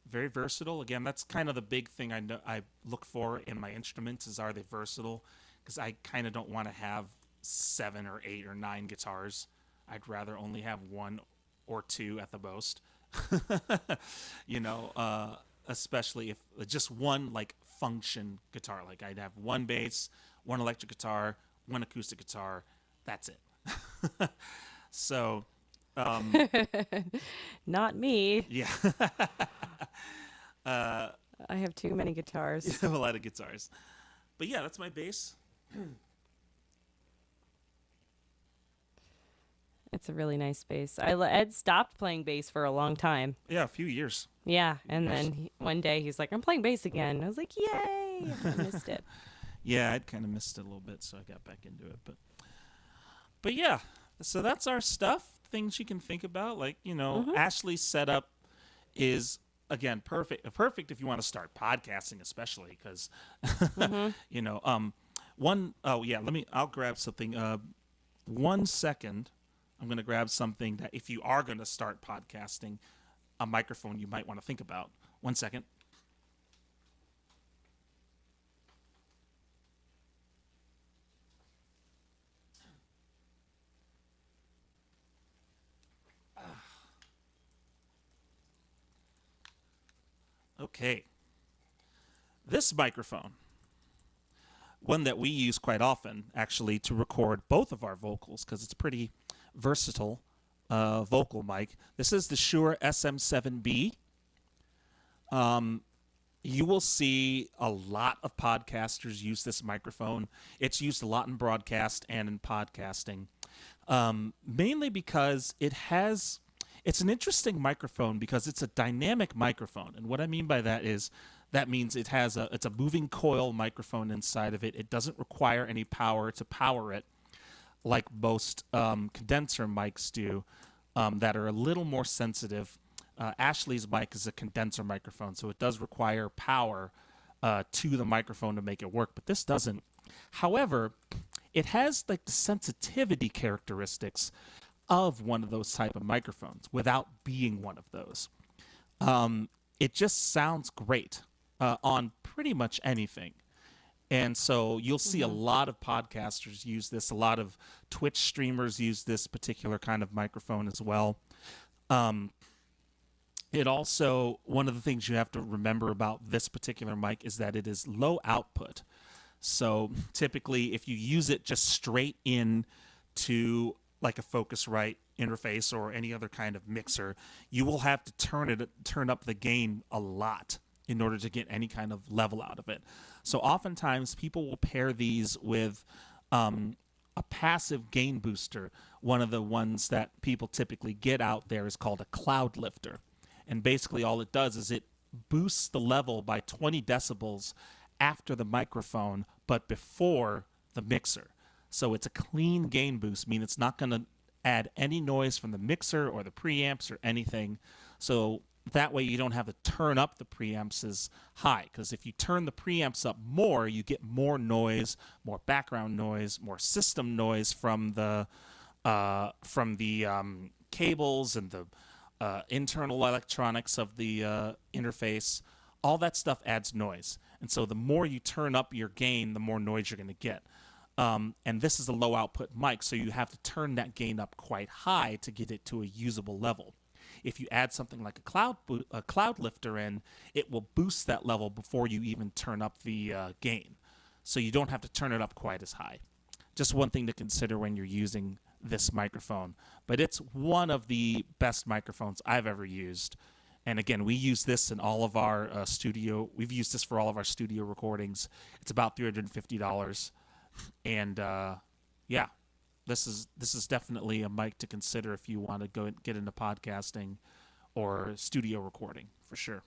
very versatile. Again, that's kind of the big thing I look for in my instruments is, are they versatile? Because I kind of don't want to have 7 or 8 or 9 guitars. I'd rather only have 1 or 2 at the most. Especially if just one like function guitar. Like, I'd have 1 bass, 1 electric guitar, 1 acoustic guitar. That's it. So, Not me. yeah. I have too many guitars. You have a lot of guitars. But yeah, that's my bass. It's a really nice bass. Ed stopped playing bass for a long time. Yeah, a few years. Yeah, and then one day he's like, I'm playing bass again. I was like, yay! I missed it. Yeah, I'd kind of missed it a little bit, so I got back into it. But yeah, so that's our stuff. Things you can think about, like, Ashley's setup is, again, perfect if you want to start podcasting, especially because, I'll grab something. 1 second. I'm going to grab something that if you are going to start podcasting, a microphone you might want to think about. 1 second. Okay. This microphone, one that we use quite often, actually, to record both of our vocals, because it's pretty versatile vocal mic. This is the Shure SM7B. You will see a lot of podcasters use this microphone. It's used a lot in broadcast and in podcasting, mainly because it's an interesting microphone because it's a dynamic microphone. And what I mean by that is, that means it's a moving coil microphone inside of it. It doesn't require any power to power it, like most condenser mics do, that are a little more sensitive. Ashley's mic is a condenser microphone, so it does require power to the microphone to make it work, but this doesn't. However, it has like the sensitivity characteristics of one of those type of microphones without being one of those. It just sounds great on pretty much anything. And so you'll see a lot of podcasters use this. A lot of Twitch streamers use this particular kind of microphone as well. It also, one of the things you have to remember about this particular mic is that it is low output. So typically if you use it just straight in to like a Focusrite interface or any other kind of mixer, you will have to turn up the gain a lot in order to get any kind of level out of it. So oftentimes people will pair these with a passive gain booster. One of the ones that people typically get out there is called a cloud lifter. And basically all it does is it boosts the level by 20 decibels after the microphone, but before the mixer. So it's a clean gain boost, meaning it's not going to add any noise from the mixer or the preamps or anything. So that way you don't have to turn up the preamps as high, because if you turn the preamps up more, you get more noise, more background noise, more system noise from the cables and the internal electronics of the interface. All that stuff adds noise, and so the more you turn up your gain, the more noise you're going to get. And this is a low output mic, so you have to turn that gain up quite high to get it to a usable level. If you add something like a cloud lifter in, it will boost that level before you even turn up the gain. So you don't have to turn it up quite as high. Just one thing to consider when you're using this microphone. But it's one of the best microphones I've ever used. And again, we use this in all of our we've used this for all of our studio recordings. It's about $350. And yeah. This is definitely a mic to consider if you want to go and get into podcasting or studio recording, for sure.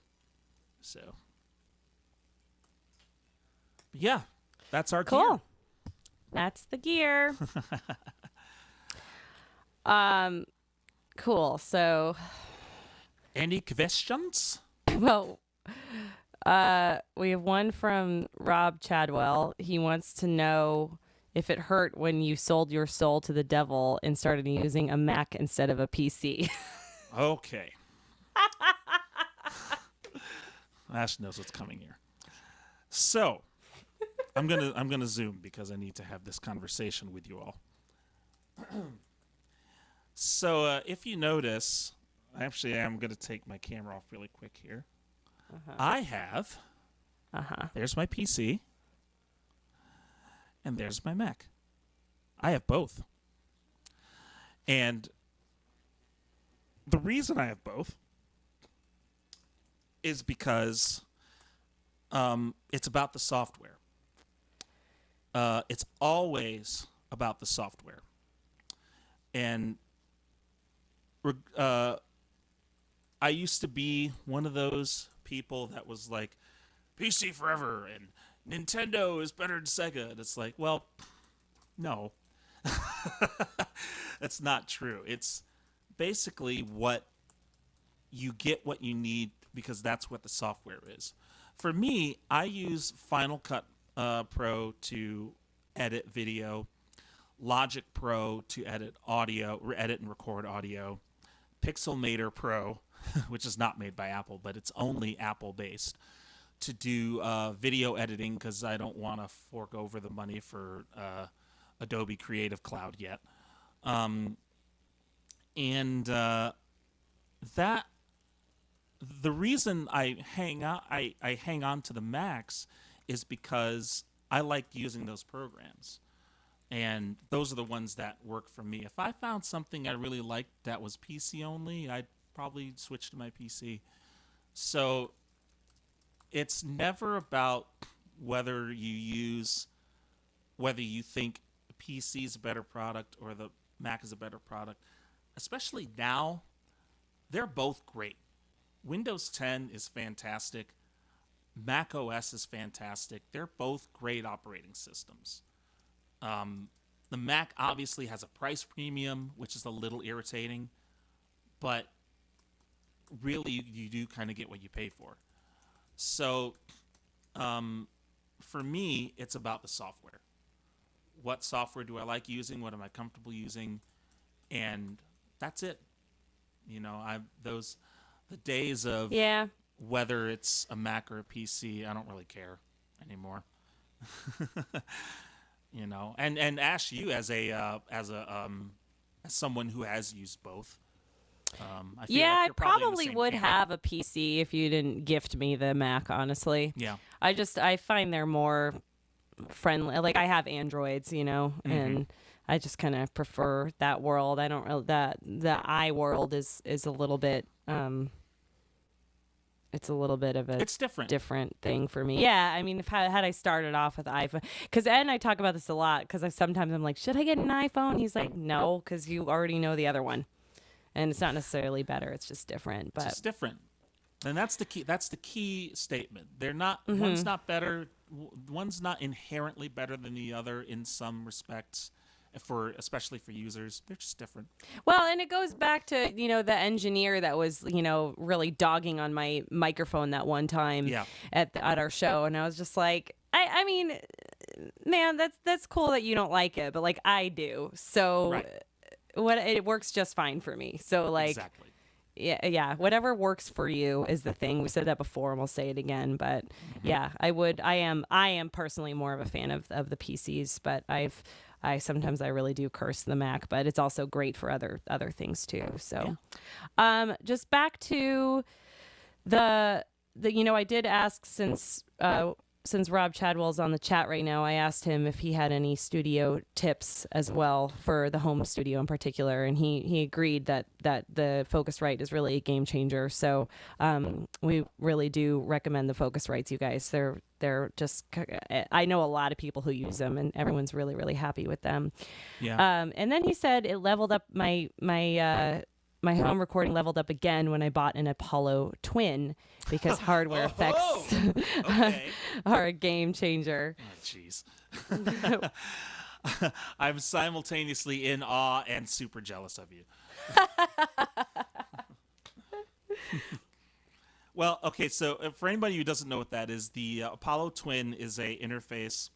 So, yeah, that's our Cool. gear. That's the gear. Cool. So, Any questions? well, we have one from Rob Chadwell. He wants to know if it hurt when you sold your soul to the devil and started using a Mac instead of a PC. Okay. Ash knows what's coming here. So, I'm gonna zoom because I need to have this conversation with you all. So, if you notice, actually, I'm gonna take my camera off really quick here. I have. There's my PC. And there's my Mac. I have both. And the reason I have both is because it's about the software. It's always about the software. And I used to be one of those people that was like, PC forever, and Nintendo is better than Sega. And it's like, well, no. That's not true. It's basically what you get what you need because that's what the software is. For me, I use Final Cut Pro to edit video, Logic Pro to edit audio, edit and record audio, Pixelmator Pro, which is not made by Apple, but it's only Apple based, to do video editing because I don't want to fork over the money for Adobe Creative Cloud yet. That the reason I hang on to the Macs is because I liked using those programs. And those are the ones that work for me. If I found something I really liked that was PC only, I'd probably switch to my PC. So it's never about whether you think the PC is a better product or the Mac is a better product. Especially now, they're both great. Windows 10 is fantastic. Mac OS is fantastic. They're both great operating systems. The Mac obviously has a price premium, which is a little irritating, but really you do kind of get what you pay for. So for me, it's about the software. What software do I like using? What am I comfortable using? And that's it. The days of Yeah. whether it's a Mac or a PC, I don't really care anymore. And Ash, you as someone who has used both. I feel Yeah, like I you're probably in the probably same would camp. have a PC if you didn't gift me the Mac, honestly. Yeah. I find they're more friendly. Like I have Androids, Mm-hmm. and I just kind of prefer that world. I don't really that the I world is a little bit it's a little bit of a It's different. thing for me. Yeah, I mean, if had I started off with iPhone, because Ed and I talk about this a lot, because sometimes I'm like, should I get an iPhone? He's like, no, because you already know the other one, and it's not necessarily better. It's just different. But It's just different. And that's the key. That's the key statement. They're not. Mm-hmm. One's not better. One's not inherently better than the other in some respects. Especially for users, they're just different. well, and it goes back to the engineer that was really dogging on my microphone that one time Yeah. at our show, and I was just like, I mean, man, that's cool that you don't like it, but like I do, so Right. it works just fine for me. So like. Exactly. Yeah, whatever works for you is the thing. We said that before and we'll say it again, but yeah, I am personally more of a fan of the PCs, but I sometimes I really do curse the Mac, but it's also great for other things too. So just back to the I did ask, since Rob Chadwell's on the chat right now, I asked him if he had any studio tips as well for the home studio in particular, and he agreed that the Focusrite is really a game changer. So we really do recommend the Focusrites, you guys. They're just, I know a lot of people who use them, and everyone's really, really happy with them. Yeah. And then he said it leveled up my home recording leveled up again when I bought an Apollo Twin, because hardware effects Okay. are a game changer. Oh, jeez. I'm simultaneously in awe and super jealous of you. Well, okay, so for anybody who doesn't know what that is, the Apollo Twin is a interface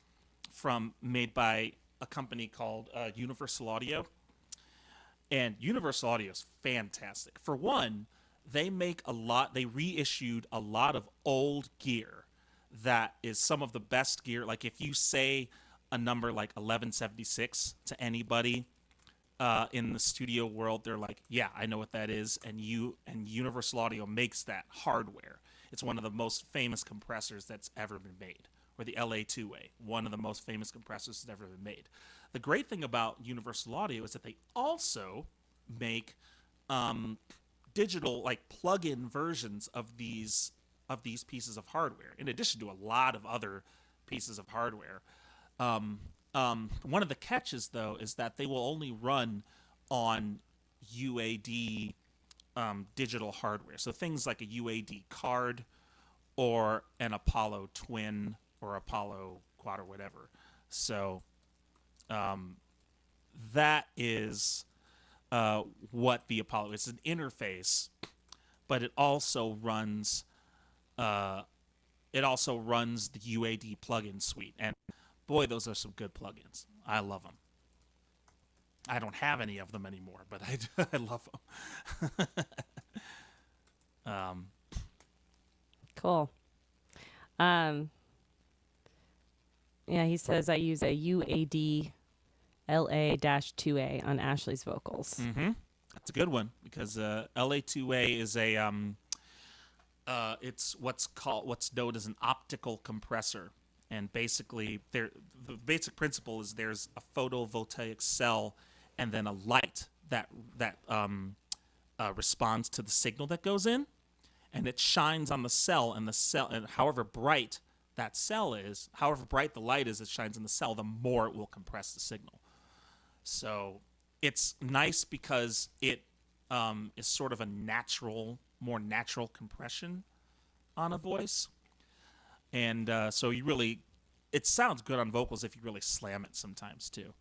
made by a company called Universal Audio. And Universal Audio is fantastic. For one, they reissued a lot of old gear that is some of the best gear. Like if you say a number like 1176 to anybody in the studio world, they're like, yeah, I know what that is. And Universal Audio makes that hardware. It's one of the most famous compressors that's ever been made. Or the LA2A, one of the most famous compressors that's ever been made. The great thing about Universal Audio is that they also make digital, like plug-in versions of these pieces of hardware, in addition to a lot of other pieces of hardware. One of the catches, though, is that they will only run on UAD digital hardware. So things like a UAD card or an Apollo Twin or Apollo Quad or whatever. So that is what the Apollo is. It's an interface, but it also runs the UAD plugin suite. And boy, those are some good plugins. I love them. I don't have any of them anymore, but I love them. Cool. Yeah, he says I use a UAD LA-2A on Ashley's vocals. Mm-hmm. That's a good one, because LA2A is it's what's known as an optical compressor, and basically the basic principle is there's a photovoltaic cell and then a light that responds to the signal that goes in, and it shines on the cell, and however bright that cell is, however bright the light is that shines in the cell, the more it will compress the signal. So it's nice because it is sort of a more natural compression on a voice. And so it sounds good on vocals if you really slam it sometimes too.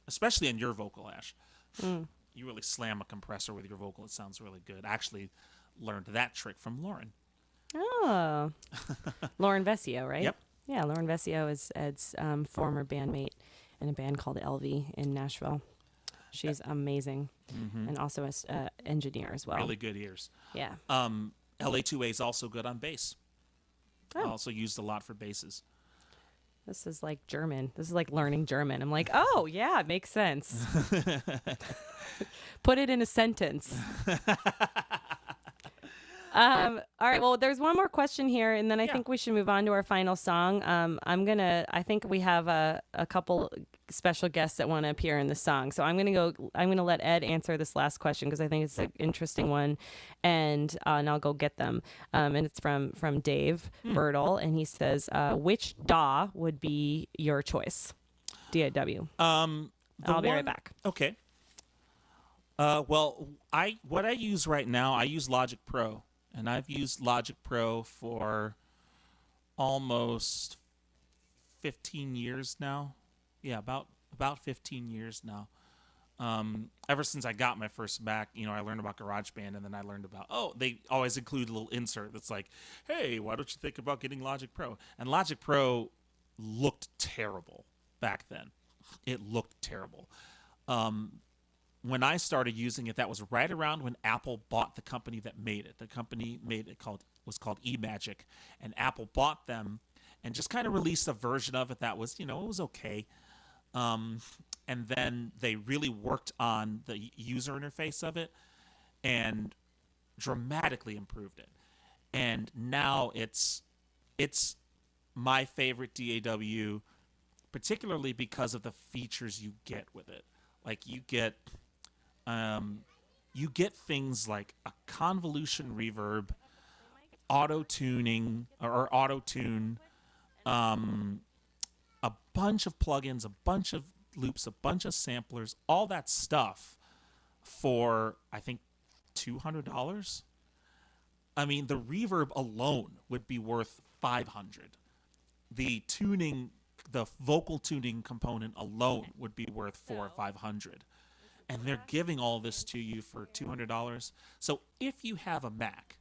Especially in your vocal, Ash. You really slam a compressor with your vocal, it sounds really good. I actually learned that trick from Lauren. Oh. Lauren Vesio, right? Yep. Yeah, Lauren Vesio is Ed's former bandmate in a band called LV in Nashville. She's amazing, and also an engineer as well. Really good ears. Yeah. LA2A is also good on bass. Oh. Also used a lot for basses. This is like German. This is like learning German. I'm like, oh, yeah, it makes sense. Put it in a sentence. All right. Well, there's one more question here, and then I think we should move on to our final song. I think we have a couple special guests that want to appear in the song. So I'm going to let Ed answer this last question because I think it's an interesting one, and I'll go get them. And it's from Dave Bertle, and he says, which DAW would be your choice? DAW. I'll be right back. Okay. Well, what I use right now, I use Logic Pro. And I've used Logic Pro for almost 15 years now. Yeah, about 15 years now. Ever since I got my first Mac, I learned about GarageBand, and then I learned about, they always include a little insert that's like, hey, why don't you think about getting Logic Pro? And Logic Pro looked terrible back then. It looked terrible. When I started using it, that was right around when Apple bought the company that made it. The company was called eMagic, and Apple bought them and just kind of released a version of it that was, it was okay. And then they really worked on the user interface of it and dramatically improved it. And now it's my favorite DAW, particularly because of the features you get with it. Like you get things like a convolution reverb, auto-tuning or auto-tune, a bunch of plugins, a bunch of loops, a bunch of samplers, all that stuff for, I think, $200. I mean, the reverb alone would be worth $500. The vocal tuning component alone would be worth $400 or $500. And they're giving all this to you for $200. So if you have a Mac,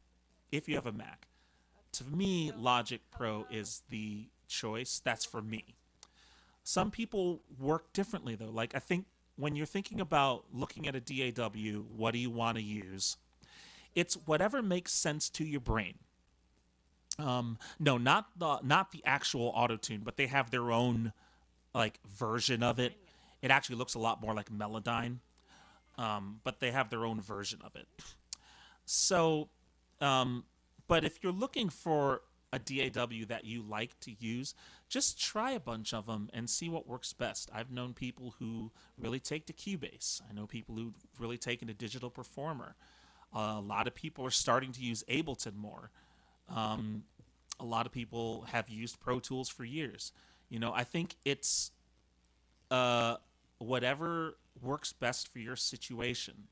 to me, Logic Pro is the choice. That's for me. Some people work differently, though. Like, I think when you're thinking about looking at a DAW, what do you want to use? It's whatever makes sense to your brain. No, not the actual auto-tune, but they have their own version of it. It actually looks a lot more like Melodyne. But they have their own version of it. So, but if you're looking for a DAW that you like to use, just try a bunch of them and see what works best. I've known people who really take to Cubase. I know people who really taken to Digital Performer. A lot of people are starting to use Ableton more. A lot of people have used Pro Tools for years. I think it's whatever works best for your situation,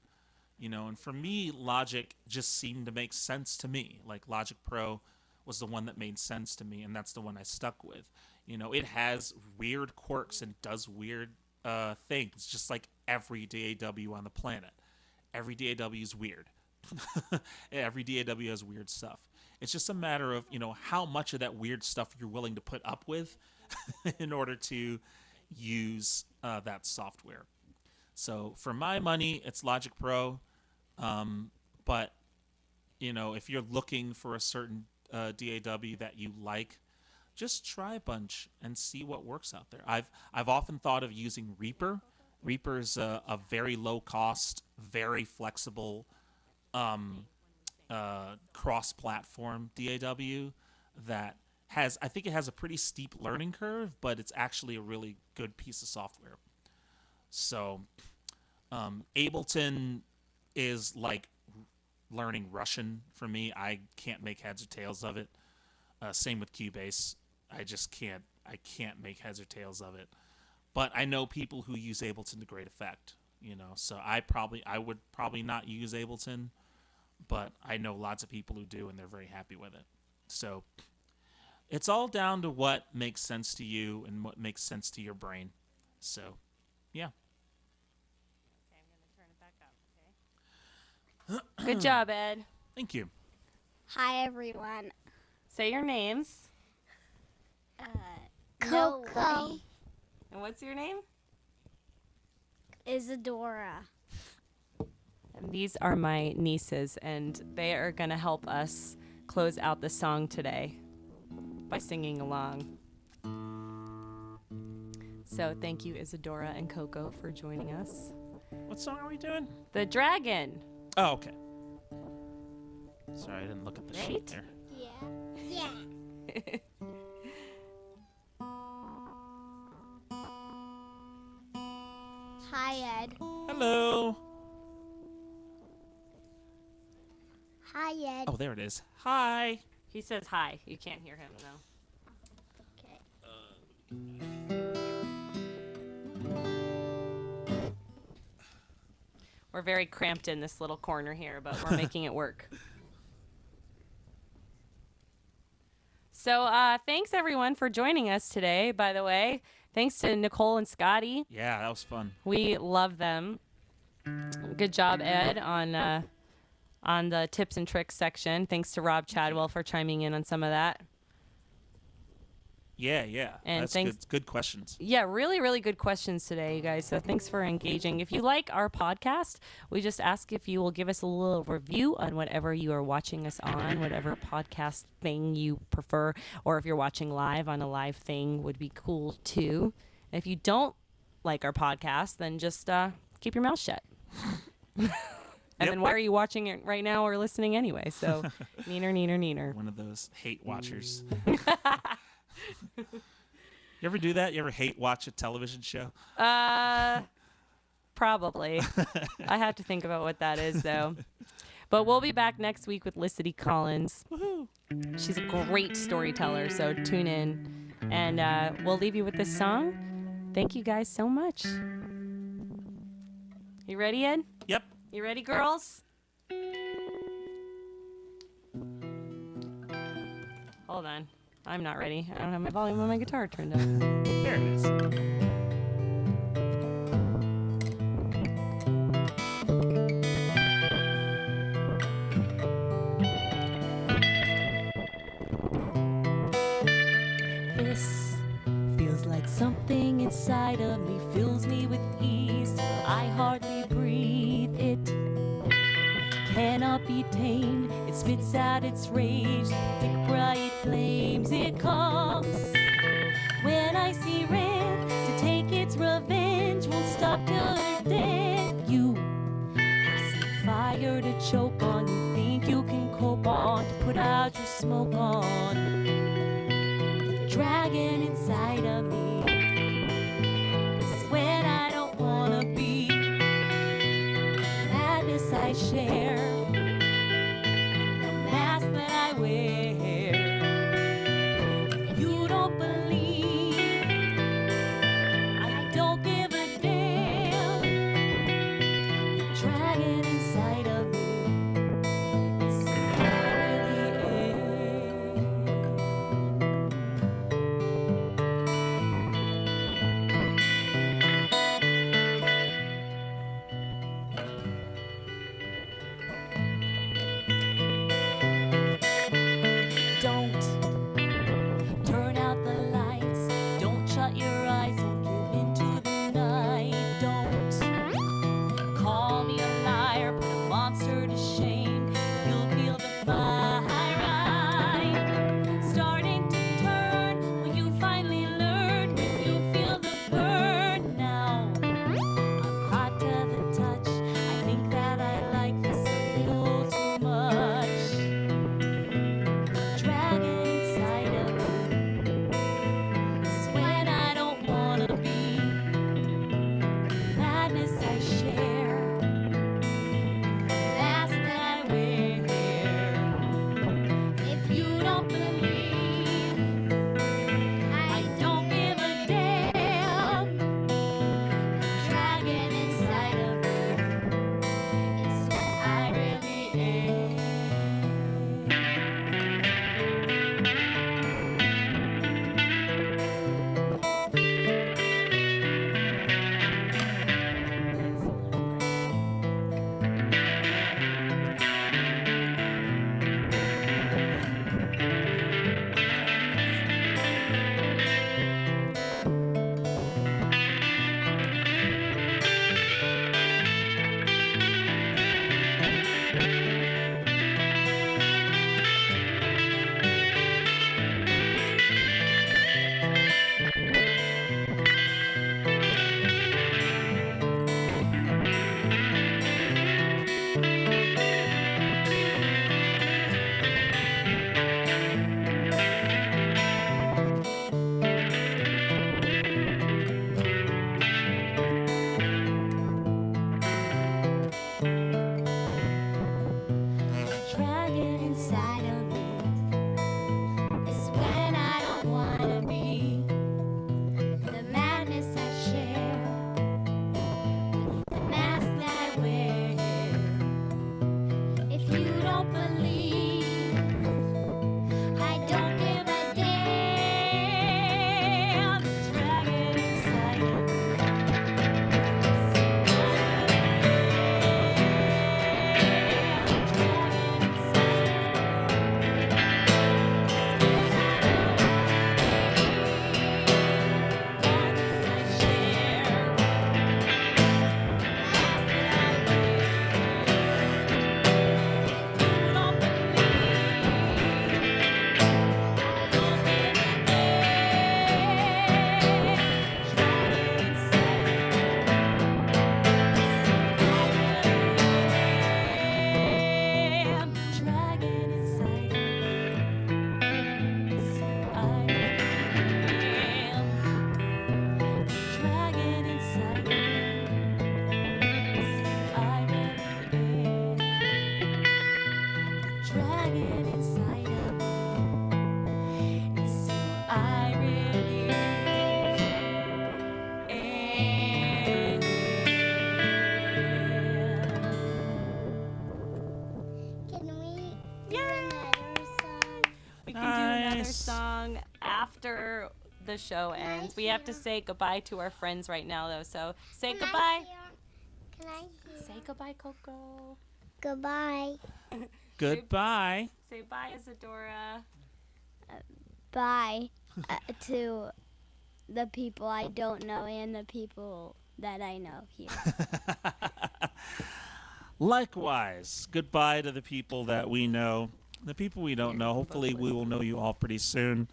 and for me, Logic just seemed to make sense to me. Like Logic Pro was the one that made sense to me, and that's the one I stuck with. It has weird quirks and does weird things, just like every DAW on the planet. Every DAW is weird. Every DAW has weird stuff. It's just a matter of, how much of that weird stuff you're willing to put up with in order to use that software. So for my money, it's Logic Pro. But, if you're looking for a certain DAW that you like, just try a bunch and see what works out there. I've often thought of using Reaper. Reaper's a very low cost, very flexible cross-platform DAW that I think it has a pretty steep learning curve, but it's actually a really good piece of software. So Ableton is like learning Russian for me. I can't make heads or tails of it. Same with Cubase. I can't make heads or tails of it. But I know people who use Ableton to great effect, so I would probably not use Ableton, but I know lots of people who do, and they're very happy with it. So it's all down to what makes sense to you and what makes sense to your brain. So, yeah. Okay, I'm going to turn it back up, okay? Good job, Ed. Thank you. Hi, everyone. Say your names. Coco. And what's your name? Isadora. And these are my nieces, and they are going to help us close out the song today by singing along. So thank you, Isadora and Coco, for joining us. What song are we doing? The Dragon. Oh, okay. Sorry, I didn't look at the sheet Right? there. Yeah. Hi, Ed. Hello. Hi, Ed. Oh, there it is. Hi. He says hi. You can't hear him, though. Okay. We're very cramped in this little corner here, but we're making it work. So thanks, everyone, for joining us today, by the way. Thanks to Nicole and Scotty. Yeah, that was fun. We love them. Good job, Ed, on the tips and tricks section. Thanks to Rob Chadwell for chiming in on some of that. Yeah. And That's thanks- good questions. Yeah, really, really good questions today, you guys. So thanks for engaging. If you like our podcast, we just ask if you will give us a little review on whatever you are watching us on, whatever podcast thing you prefer, or if you're watching live on a live thing would be cool too. And if you don't like our podcast, then just keep your mouth shut. And then why are you watching it right now or listening anyway? So neener. One of those hate watchers. You ever do that? You ever hate watch a television show? Probably. I have to think about what that is, though. But we'll be back next week with Felicity Collins. Woohoo. She's a great storyteller, so tune in. And we'll leave you with this song. Thank you guys so much. You ready, Ed? Yep. You ready, girls? Hold on. I'm not ready. I don't have my volume on my guitar turned up. There it is. This feels like something inside of me fills me with ease. I hardly breathe. It cannot be tamed. It spits out its rage, thick bright flames. It comes when I see red to take its revenge. Won't stop till it's dead. You have some fire to choke on. You think you can cope on, to put out your smoke on. Dragon inside of me is when I don't wanna be. Madness I share, the mask that I wear. You don't believe, I don't give a damn. The dragon inside of me is who I really am. Don't turn out the lights. Don't shut your eyes. Don't give into the night. Don't call me a liar. Put a monster to shame. You'll feel the fire. I'm starting to turn. Will you finally learn? Will you feel the burn now? I'm hot to the touch. I think that I like this a little too much. Dragon inside of me is when I don't wanna be. Madness I share, mask that I wear. If you don't believe, I don't give a damn. Dragon inside of me is who I really am. the show ends. We have to hear? say goodbye to our friends right now, though. So say goodbye. Can I hear? Say goodbye, Coco. Goodbye. Goodbye. Say bye, Isadora. Bye to the people I don't know and the people that I know here. Likewise, goodbye to the people that we know. The people we don't know, hopefully we will know you all pretty soon.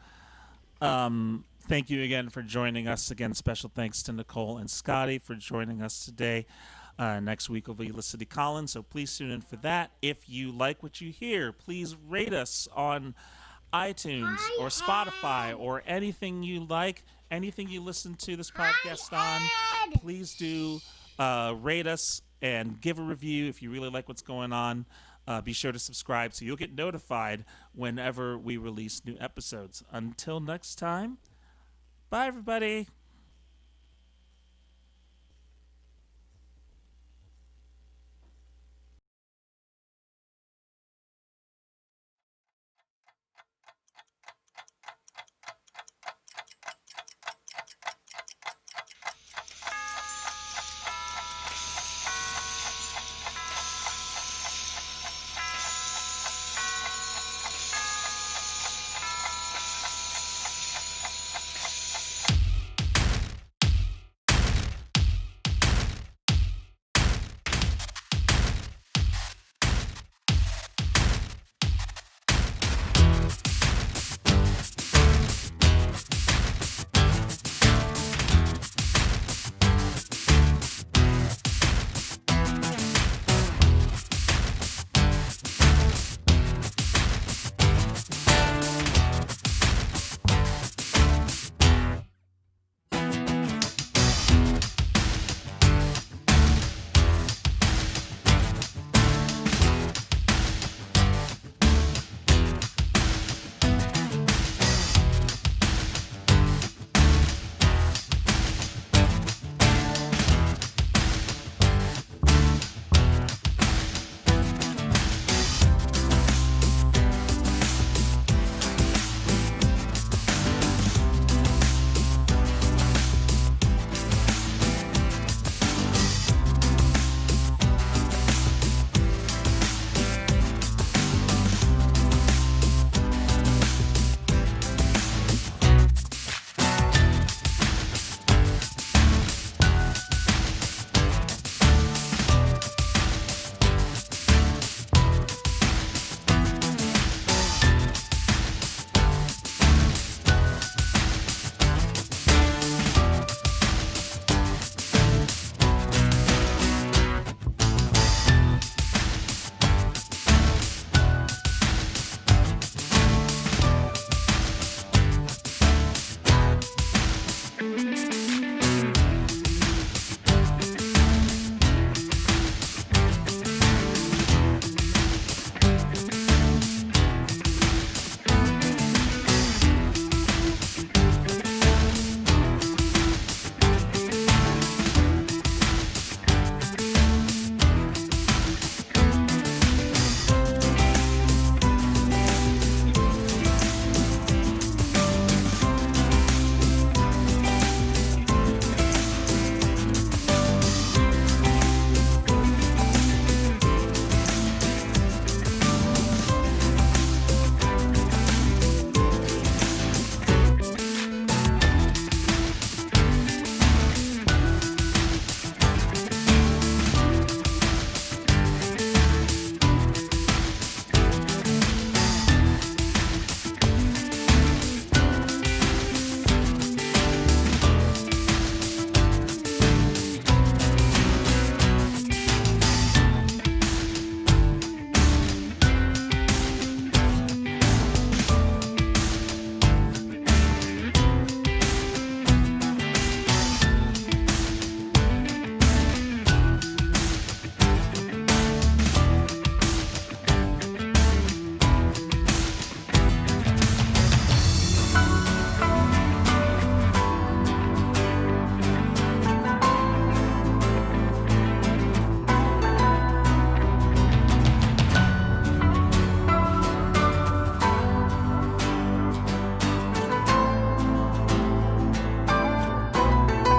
Thank you again for joining us. Again, special thanks to Nicole and Scotty for joining us today. Next week will be Felicity Collins, so please tune in for that. If you like what you hear, please rate us on iTunes or Spotify or anything you like, anything you listen to this podcast on. Please do rate us and give a review if you really like what's going on. Be sure to subscribe so you'll get notified whenever we release new episodes. Until next time, bye everybody.